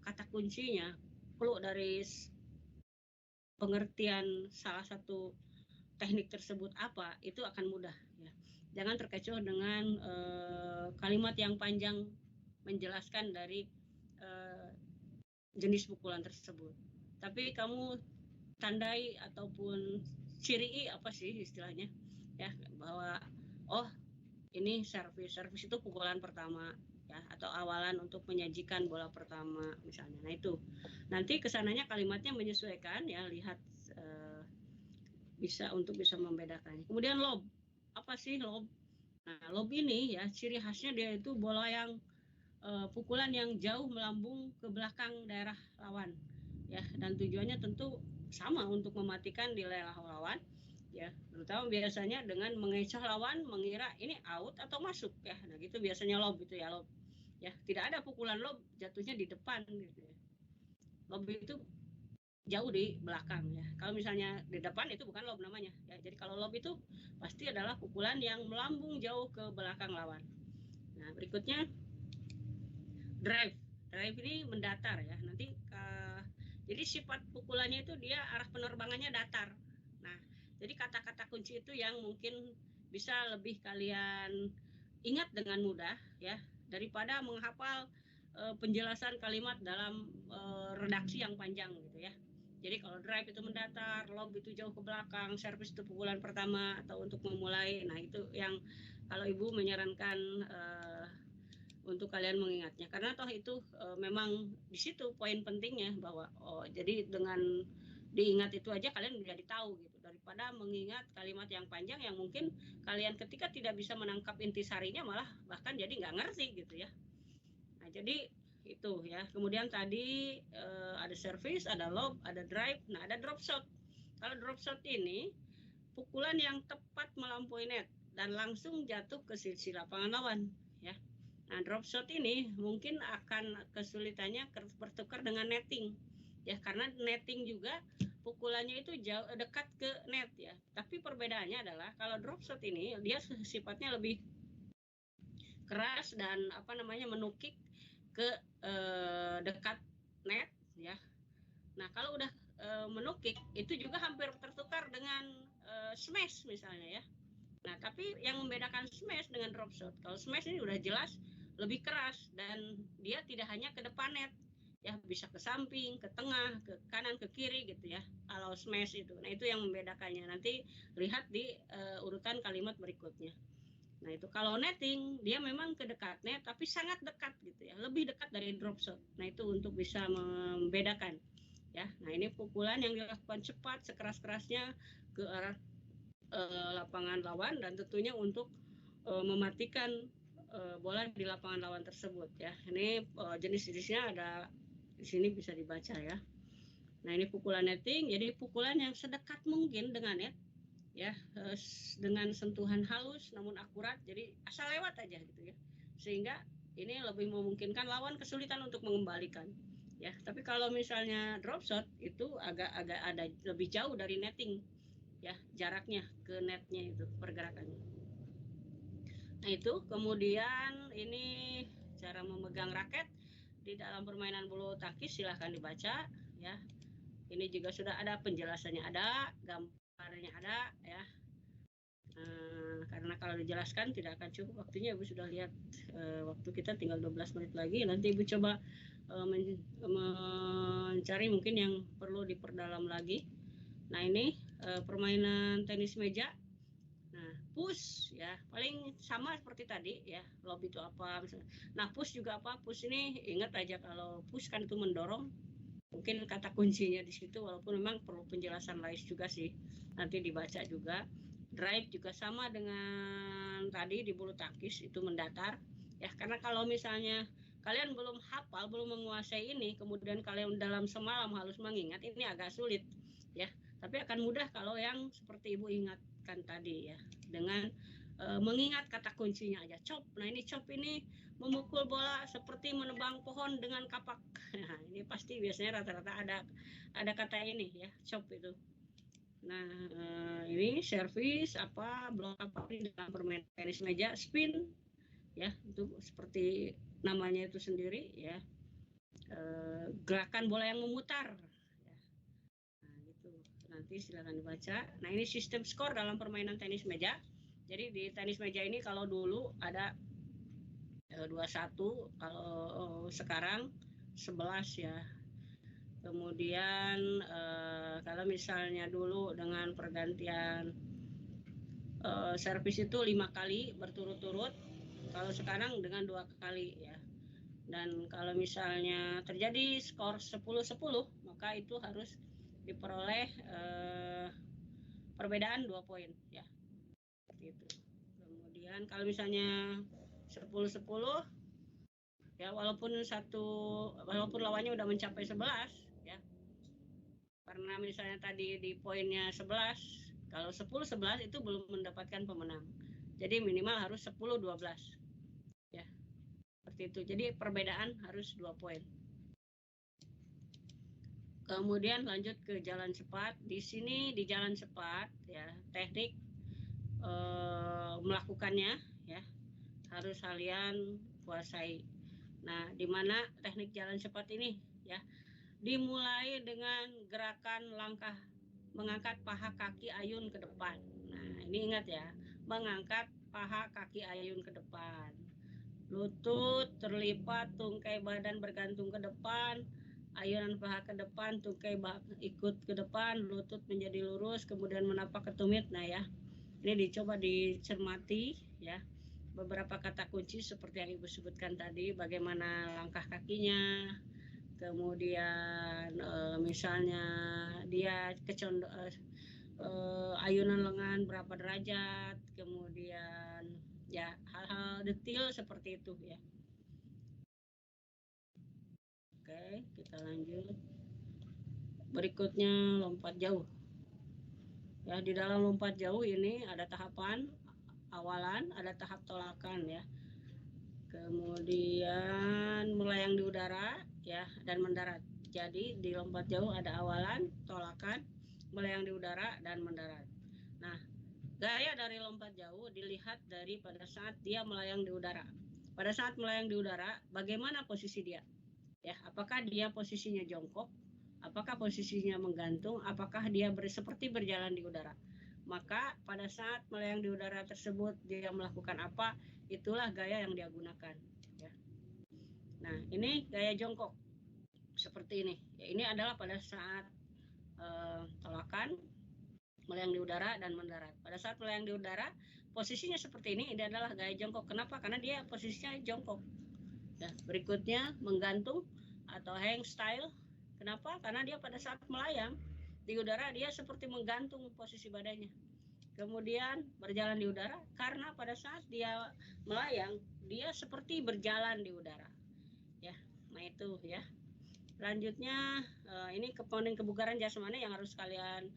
kata kuncinya, clue dari pengertian salah satu teknik tersebut apa, itu akan mudah ya. Jangan terkecoh dengan kalimat yang panjang menjelaskan dari jenis pukulan tersebut. Tapi kamu tandai ataupun ciri apa sih istilahnya ya, bahwa oh ini servis itu pukulan pertama ya, atau awalan untuk menyajikan bola pertama misalnya. Nah itu nanti kesananya kalimatnya menyesuaikan ya, lihat bisa membedakannya. Kemudian lob, apa sih lob? Nah lob ini ya ciri khasnya dia itu bola yang pukulan yang jauh melambung ke belakang daerah lawan ya, dan tujuannya tentu sama untuk mematikan di daerah lawan ya, terutama biasanya dengan mengecoh lawan mengira ini out atau masuk ya. Nah gitu biasanya lob itu ya, lob ya, tidak ada pukulan lob jatuhnya di depan gitu ya. Lob itu jauh di belakang ya. Kalau misalnya di depan itu bukan lob namanya ya. Jadi kalau lob itu pasti adalah pukulan yang melambung jauh ke belakang lawan. Nah berikutnya drive ini mendatar ya. Nanti jadi sifat pukulannya itu dia arah penerbangannya datar. Nah jadi kata-kata kunci itu yang mungkin bisa lebih kalian ingat dengan mudah ya, daripada menghafal penjelasan kalimat dalam redaksi yang panjang gitu ya. Jadi kalau drive itu mendatar, lob itu jauh ke belakang, servis itu pukulan pertama atau untuk memulai. Nah itu yang kalau Ibu menyarankan untuk kalian mengingatnya, karena toh itu memang di situ poin pentingnya, bahwa jadi dengan diingat itu aja kalian menjadi tahu gitu, daripada mengingat kalimat yang panjang yang mungkin kalian ketika tidak bisa menangkap intisarinya malah bahkan jadi nggak ngerti gitu ya. Nah jadi itu ya. Kemudian tadi ada service, ada lob, ada drive, nah ada drop shot. Kalau drop shot ini pukulan yang tepat melampaui net dan langsung jatuh ke sisi lapangan lawan ya. Nah drop shot ini mungkin akan kesulitannya bertukar dengan netting ya, karena netting juga pukulannya itu jauh dekat ke net ya. Tapi perbedaannya adalah kalau drop shot ini dia sifatnya lebih keras dan menukik ke dekat net ya. Nah kalau udah menukik itu juga hampir tertukar dengan smash misalnya ya. Nah tapi yang membedakan smash dengan drop shot, kalau smash ini udah jelas lebih keras dan dia tidak hanya ke depan net ya, bisa ke samping, ke tengah, ke kanan, ke kiri gitu ya kalau smash itu. Nah itu yang membedakannya, nanti lihat di urutan kalimat berikutnya. Nah itu kalau netting dia memang ke dekat net tapi sangat dekat gitu ya, lebih dekat dari drop shot. Nah itu untuk bisa membedakan ya. Nah ini pukulan yang dilakukan cepat sekeras-kerasnya ke arah lapangan lawan dan tentunya untuk mematikan bola di lapangan lawan tersebut ya. Ini jenis-jenisnya ada di sini bisa dibaca ya. Nah ini pukulan netting, jadi pukulan yang sedekat mungkin dengan net ya, dengan sentuhan halus namun akurat, jadi asal lewat aja gitu ya, sehingga ini lebih memungkinkan lawan kesulitan untuk mengembalikan ya. Tapi kalau misalnya drop shot itu agak ada lebih jauh dari netting ya, jaraknya ke netnya itu pergerakannya. Nah itu kemudian ini cara memegang raket di dalam permainan bulu tangkis, silahkan dibaca ya. Ini juga sudah ada penjelasannya, ada gambarnya ada ya. Karena kalau dijelaskan tidak akan cukup waktunya, Ibu sudah lihat waktu kita tinggal 12 menit lagi. Nanti Ibu coba mencari mungkin yang perlu diperdalam lagi. Nah ini permainan tenis meja. Nah push ya, paling sama seperti tadi ya, lob itu apa misalnya. Nah, push juga apa? Push ini ingat aja kalau push kan itu mendorong, mungkin kata kuncinya di situ, walaupun memang perlu penjelasan lain juga sih, nanti dibaca juga. Drive juga sama dengan tadi di bulu tangkis, itu mendatar ya, karena kalau misalnya kalian belum hafal, belum menguasai ini, kemudian kalian dalam semalam harus mengingat, ini agak sulit ya, tapi akan mudah kalau yang seperti Ibu ingatkan tadi ya, dengan mengingat kata kuncinya aja. Chop, nah ini chop ini memukul bola seperti menebang pohon dengan kapak. Nah, ini pasti biasanya rata-rata ada kata ini ya, chop itu. Nah, ini servis apa, blok apa di dalam permainan tenis meja, spin ya, itu seperti namanya itu sendiri ya, gerakan bola yang memutar ya. Nah, gitu. Nanti silakan dibaca. Nah, ini sistem skor dalam permainan tenis meja. Jadi di tenis meja ini kalau dulu ada 21, kalau sekarang 11 ya. Kemudian kalau misalnya dulu dengan pergantian servis itu 5 kali berturut-turut, kalau sekarang dengan 2 kali ya. Dan kalau misalnya terjadi skor 10-10, maka itu harus diperoleh perbedaan 2 poin ya. Seperti itu. Kemudian kalau misalnya 10-10 ya, walaupun lawannya udah mencapai 11 ya, karena misalnya tadi di poinnya 11, kalau 10-11 itu belum mendapatkan pemenang, jadi minimal harus 10-12 ya, seperti itu. Jadi perbedaan harus 2 poin. Kemudian lanjut ke jalan cepat. Di sini di jalan cepat ya, teknik melakukannya ya harus kalian kuasai. Nah, di mana teknik jalan cepat ini ya, dimulai dengan gerakan langkah mengangkat paha kaki ayun ke depan. Nah, ini ingat ya, mengangkat paha kaki ayun ke depan. Lutut terlipat, tungkai badan bergantung ke depan, ayunan paha ke depan, tungkai ikut ke depan, lutut menjadi lurus, kemudian menapak ke tumit. Nah ya, ini dicoba dicermati ya, beberapa kata kunci seperti yang Ibu sebutkan tadi, bagaimana langkah kakinya, kemudian misalnya dia ayunan lengan berapa derajat, kemudian ya hal-hal detail seperti itu ya. Oke, kita lanjut. Berikutnya lompat jauh. Ya, di dalam lompat jauh ini ada tahapan awalan, ada tahap tolakan ya. Kemudian melayang di udara ya dan mendarat. Jadi di lompat jauh ada awalan, tolakan, melayang di udara dan mendarat. Nah, gaya dari lompat jauh dilihat dari pada saat dia melayang di udara. Pada saat melayang di udara, bagaimana posisi dia? Ya, apakah dia posisinya jongkok? Apakah posisinya menggantung? Apakah dia seperti berjalan di udara? Maka pada saat melayang di udara tersebut dia melakukan apa? Itulah gaya yang dia gunakan. Ya. Nah, ini gaya jongkok seperti ini. Ya, ini adalah pada saat tolakan, melayang di udara dan mendarat. Pada saat melayang di udara, posisinya seperti ini adalah gaya jongkok. Kenapa? Karena dia posisinya jongkok. Ya, berikutnya menggantung atau hang style. Kenapa? Karena dia pada saat melayang di udara dia seperti menggantung posisi badannya. Kemudian berjalan di udara karena pada saat dia melayang dia seperti berjalan di udara. Ya, nah itu ya. Selanjutnya ini komponen kebugaran jasmani yang harus kalian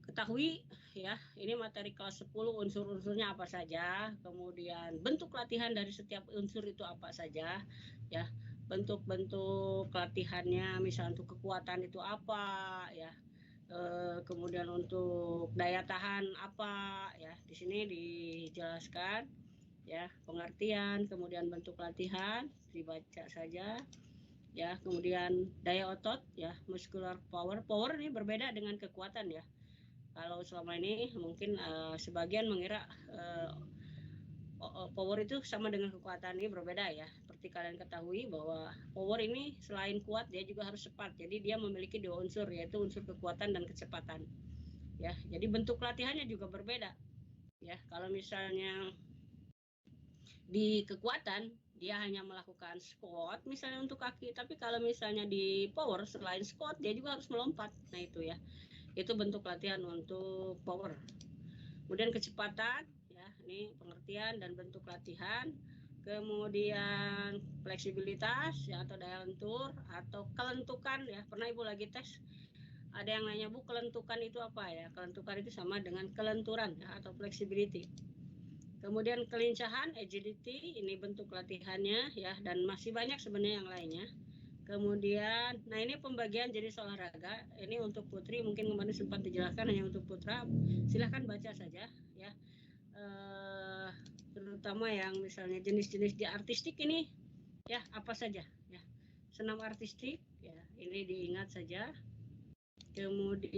ketahui ya. Ini materi kelas 10, unsur-unsurnya apa saja, kemudian bentuk latihan dari setiap unsur itu apa saja ya, bentuk-bentuk latihannya, misalnya untuk kekuatan itu apa ya, kemudian untuk daya tahan apa ya, di sini dijelaskan ya, pengertian, kemudian bentuk latihan dibaca saja ya, kemudian daya otot ya, muscular power. Power ini berbeda dengan kekuatan ya. Kalau selama ini mungkin sebagian mengira power itu sama dengan kekuatan, ini berbeda ya. Seperti kalian ketahui bahwa power ini selain kuat dia juga harus cepat. Jadi dia memiliki 2 unsur, yaitu unsur kekuatan dan kecepatan. Ya, jadi bentuk latihannya juga berbeda. Ya, kalau misalnya di kekuatan dia hanya melakukan squat misalnya untuk kaki, tapi kalau misalnya di power selain squat dia juga harus melompat. Nah itu ya, itu bentuk latihan untuk power. Kemudian kecepatan, ya ini pengertian dan bentuk latihan. Kemudian fleksibilitas ya, atau daya lentur, atau kelentukan ya. Pernah Ibu lagi tes, ada yang nanya, Bu, kelentukan itu apa ya? Kelentukan itu sama dengan kelenturan ya, atau flexibility. Kemudian kelincahan, agility, ini bentuk latihannya ya, dan masih banyak sebenarnya yang lainnya. Kemudian, nah ini pembagian jenis olahraga. Ini untuk putri, mungkin kemarin sempat dijelaskan, hanya untuk putra. Silahkan baca saja ya. Terutama yang misalnya jenis-jenis di artistik ini ya, apa saja ya. Senam artistik ya, ini diingat saja. Kemudian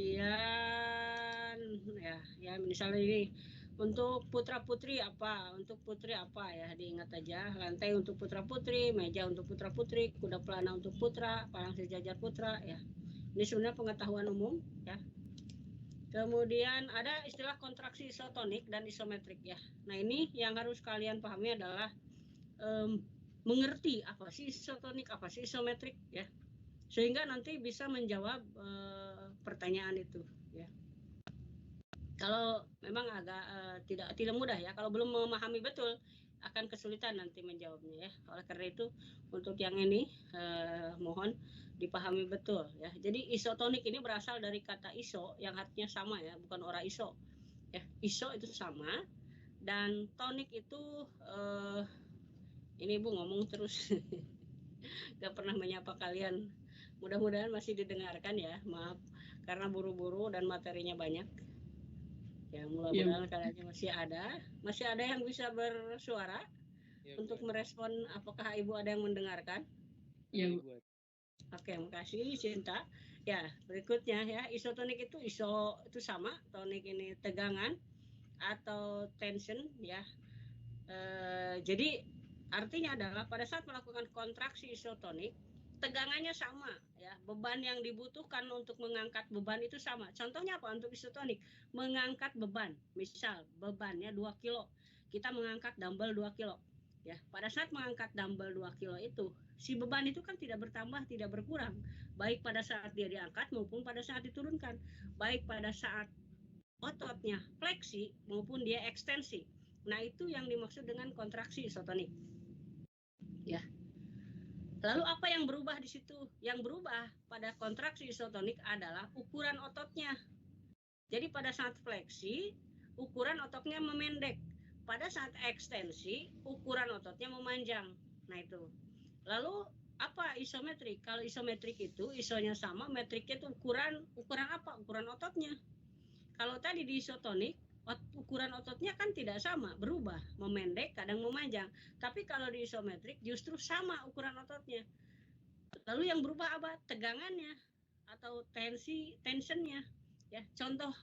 ya misalnya ini untuk putra putri apa, untuk putri apa ya, diingat aja. Lantai untuk putra putri, meja untuk putra putri, kuda pelana untuk putra, palang sejajar putra ya. Ini sebenarnya pengetahuan umum ya. Kemudian ada istilah kontraksi isotonik dan isometrik ya. Nah ini yang harus kalian pahami adalah mengerti apa sih isotonik, apa sih isometrik ya, sehingga nanti bisa menjawab pertanyaan itu ya. Kalau memang agak tidak mudah ya, kalau belum memahami betul akan kesulitan nanti menjawabnya ya. Oleh karena itu untuk yang ini mohon dipahami betul ya. Jadi isotonik ini berasal dari kata iso yang artinya sama ya, bukan ora iso ya. Iso itu sama, dan tonik itu ini Bu ngomong terus gak pernah menyapa kalian. Mudah-mudahan masih didengarkan ya, maaf karena buru-buru dan materinya banyak. Ya mudah-mudahan kalian masih ada yang bisa bersuara ya, untuk merespon apakah Ibu ada yang mendengarkan. Ya, Oke, makasih Cinta. Ya, berikutnya ya, isotonik itu itu sama, tonik ini tegangan atau tension ya. Jadi artinya adalah pada saat melakukan kontraksi isotonik, tegangannya sama ya, beban yang dibutuhkan untuk mengangkat beban itu sama. Contohnya apa untuk isotonik? Mengangkat beban, misal bebannya 2 kilo, kita mengangkat dumbbell 2 kilo ya. Pada saat mengangkat dumbbell 2 kilo itu, si beban itu kan tidak bertambah, tidak berkurang, baik pada saat dia diangkat maupun pada saat diturunkan, baik pada saat ototnya fleksi maupun dia ekstensi. Nah itu yang dimaksud dengan kontraksi isotonik ya. Lalu apa yang berubah di situ? Yang berubah pada kontraksi isotonik adalah ukuran ototnya. Jadi pada saat fleksi, ukuran ototnya memendek. Pada saat ekstensi, ukuran ototnya memanjang. Nah itu. Lalu apa isometrik? Kalau isometrik itu isonya sama, metriknya itu ukuran apa? Ukuran ototnya. Kalau tadi di isotonik, ukuran ototnya kan tidak sama, berubah, memendek, kadang memanjang. Tapi kalau di isometrik justru sama ukuran ototnya. Lalu yang berubah apa? Tegangannya atau tensionnya. Ya, contoh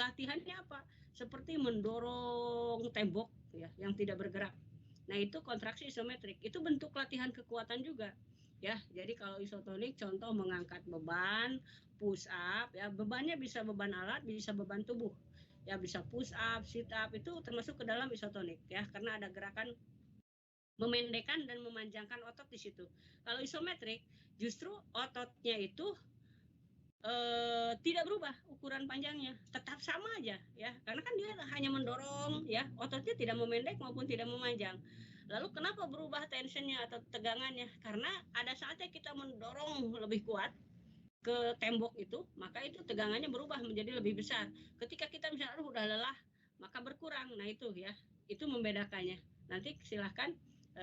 latihannya apa? Seperti mendorong tembok ya, yang tidak bergerak. Nah, itu kontraksi isometrik. Itu bentuk latihan kekuatan juga. Ya, jadi kalau isotonik contoh mengangkat beban, push up ya, bebannya bisa beban alat, bisa beban tubuh. Ya bisa push up, sit up, itu termasuk ke dalam isotonik ya, karena ada gerakan memendekkan dan memanjangkan otot di situ. Kalau isometrik justru ototnya itu tidak berubah ukuran panjangnya, tetap sama aja ya, karena kan dia hanya mendorong ya, ototnya tidak memendek maupun tidak memanjang. Lalu kenapa berubah tensionnya atau tegangannya? Karena ada saatnya kita mendorong lebih kuat ke tembok itu, maka itu tegangannya berubah menjadi lebih besar. Ketika kita misalnya udah lelah, maka berkurang. Nah itu ya, itu membedakannya. Nanti silahkan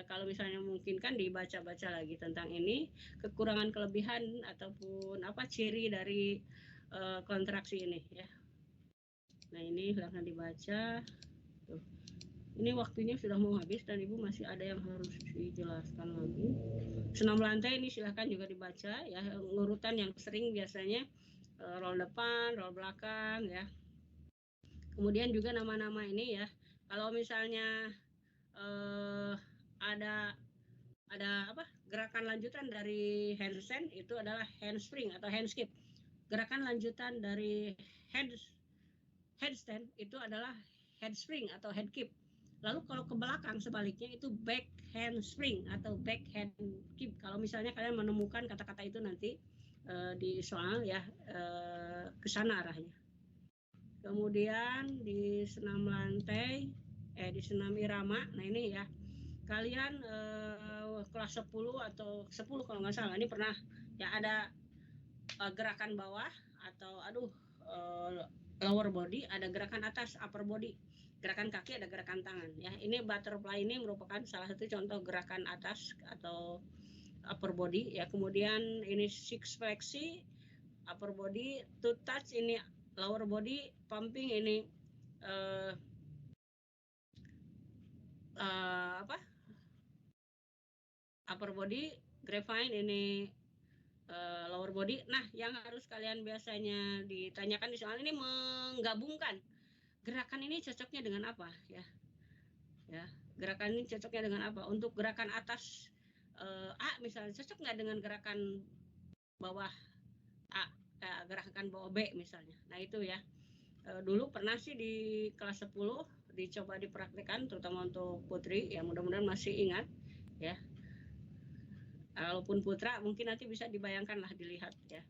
kalau misalnya mungkin kan dibaca-baca lagi tentang ini, kekurangan kelebihan ataupun apa ciri dari kontraksi ini ya. Nah ini silahkan dibaca. Tuh. Ini waktunya sudah mau habis dan Ibu masih ada yang harus dijelaskan lagi. Senam lantai ini silahkan juga dibaca ya, urutan yang sering biasanya roll depan, roll belakang ya. Kemudian juga nama-nama ini ya. Kalau misalnya ada apa? Gerakan lanjutan dari handstand itu adalah handspring atau handskip. Gerakan lanjutan dari headstand itu adalah head spring atau head kick. Lalu kalau ke belakang sebaliknya itu back hand spring atau back hand kick. Kalau misalnya kalian menemukan kata-kata itu nanti di soal ya, ke sana arahnya. Kemudian di senam lantai, di senam irama, nah ini ya, kalian kelas 10 atau 10 kalau nggak salah, ini pernah ya ada gerakan bawah atau lower body, ada gerakan atas upper body, gerakan kaki, ada gerakan tangan ya. Ini butterfly ini merupakan salah satu contoh gerakan atas atau upper body ya. Kemudian ini six fleksi upper body, two touch ini lower body, pumping ini upper body, grapevine ini lower body. Nah, yang harus kalian biasanya ditanyakan di soal ini menggabungkan gerakan ini cocoknya dengan apa ya. Ya, gerakan ini cocoknya dengan apa? Untuk gerakan atas A misalnya cocok nggak dengan gerakan bawah A, gerakan bawah B misalnya. Nah, itu ya. Dulu pernah sih di kelas 10 dicoba dipraktikkan terutama untuk putri ya, mudah-mudahan masih ingat ya. Walaupun putra mungkin nanti bisa dibayangkan lah, dilihat ya.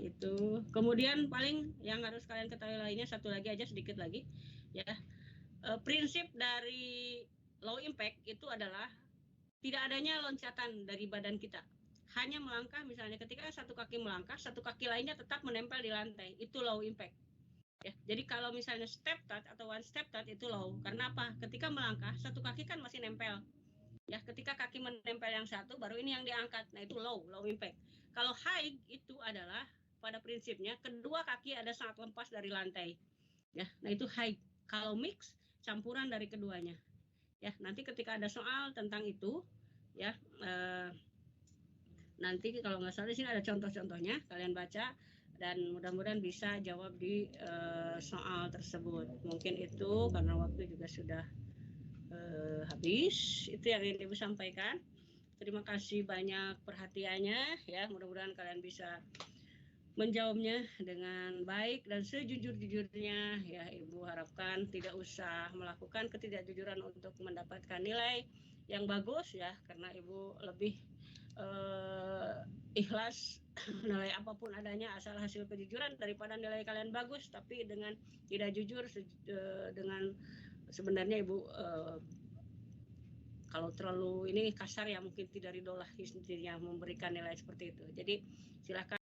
Itu kemudian paling yang harus kalian ketahui lainnya satu lagi aja, sedikit lagi ya. Prinsip dari low impact itu adalah tidak adanya loncatan dari badan kita, hanya melangkah. Misalnya ketika satu kaki melangkah, satu kaki lainnya tetap menempel di lantai, itu low impact ya. Jadi kalau misalnya step touch atau one step touch itu low. Karena apa? Ketika melangkah satu kaki kan masih nempel ya, ketika kaki menempel yang satu baru ini yang diangkat. Nah, itu low impact. Kalau high itu adalah pada prinsipnya kedua kaki ada sangat lepas dari lantai ya. Nah, itu high. Kalau mix campuran dari keduanya ya. Nanti ketika ada soal tentang itu ya, nanti kalau nggak salah di sini ada contoh-contohnya, kalian baca dan mudah-mudahan bisa jawab di soal tersebut. Mungkin itu karena waktu juga sudah habis. Itu yang ingin Ibu sampaikan. Terima kasih banyak perhatiannya ya. Mudah-mudahan kalian bisa menjawabnya dengan baik dan sejujur-jujurnya ya. Ibu harapkan tidak usah melakukan ketidakjujuran untuk mendapatkan nilai yang bagus ya, karena Ibu lebih ikhlas nilai apapun adanya asal hasil kejujuran daripada nilai kalian bagus tapi dengan tidak jujur. Dengan sebenarnya Ibu kalau terlalu ini kasar ya, mungkin tidak ridho lah istrinya memberikan nilai seperti itu. Jadi silakan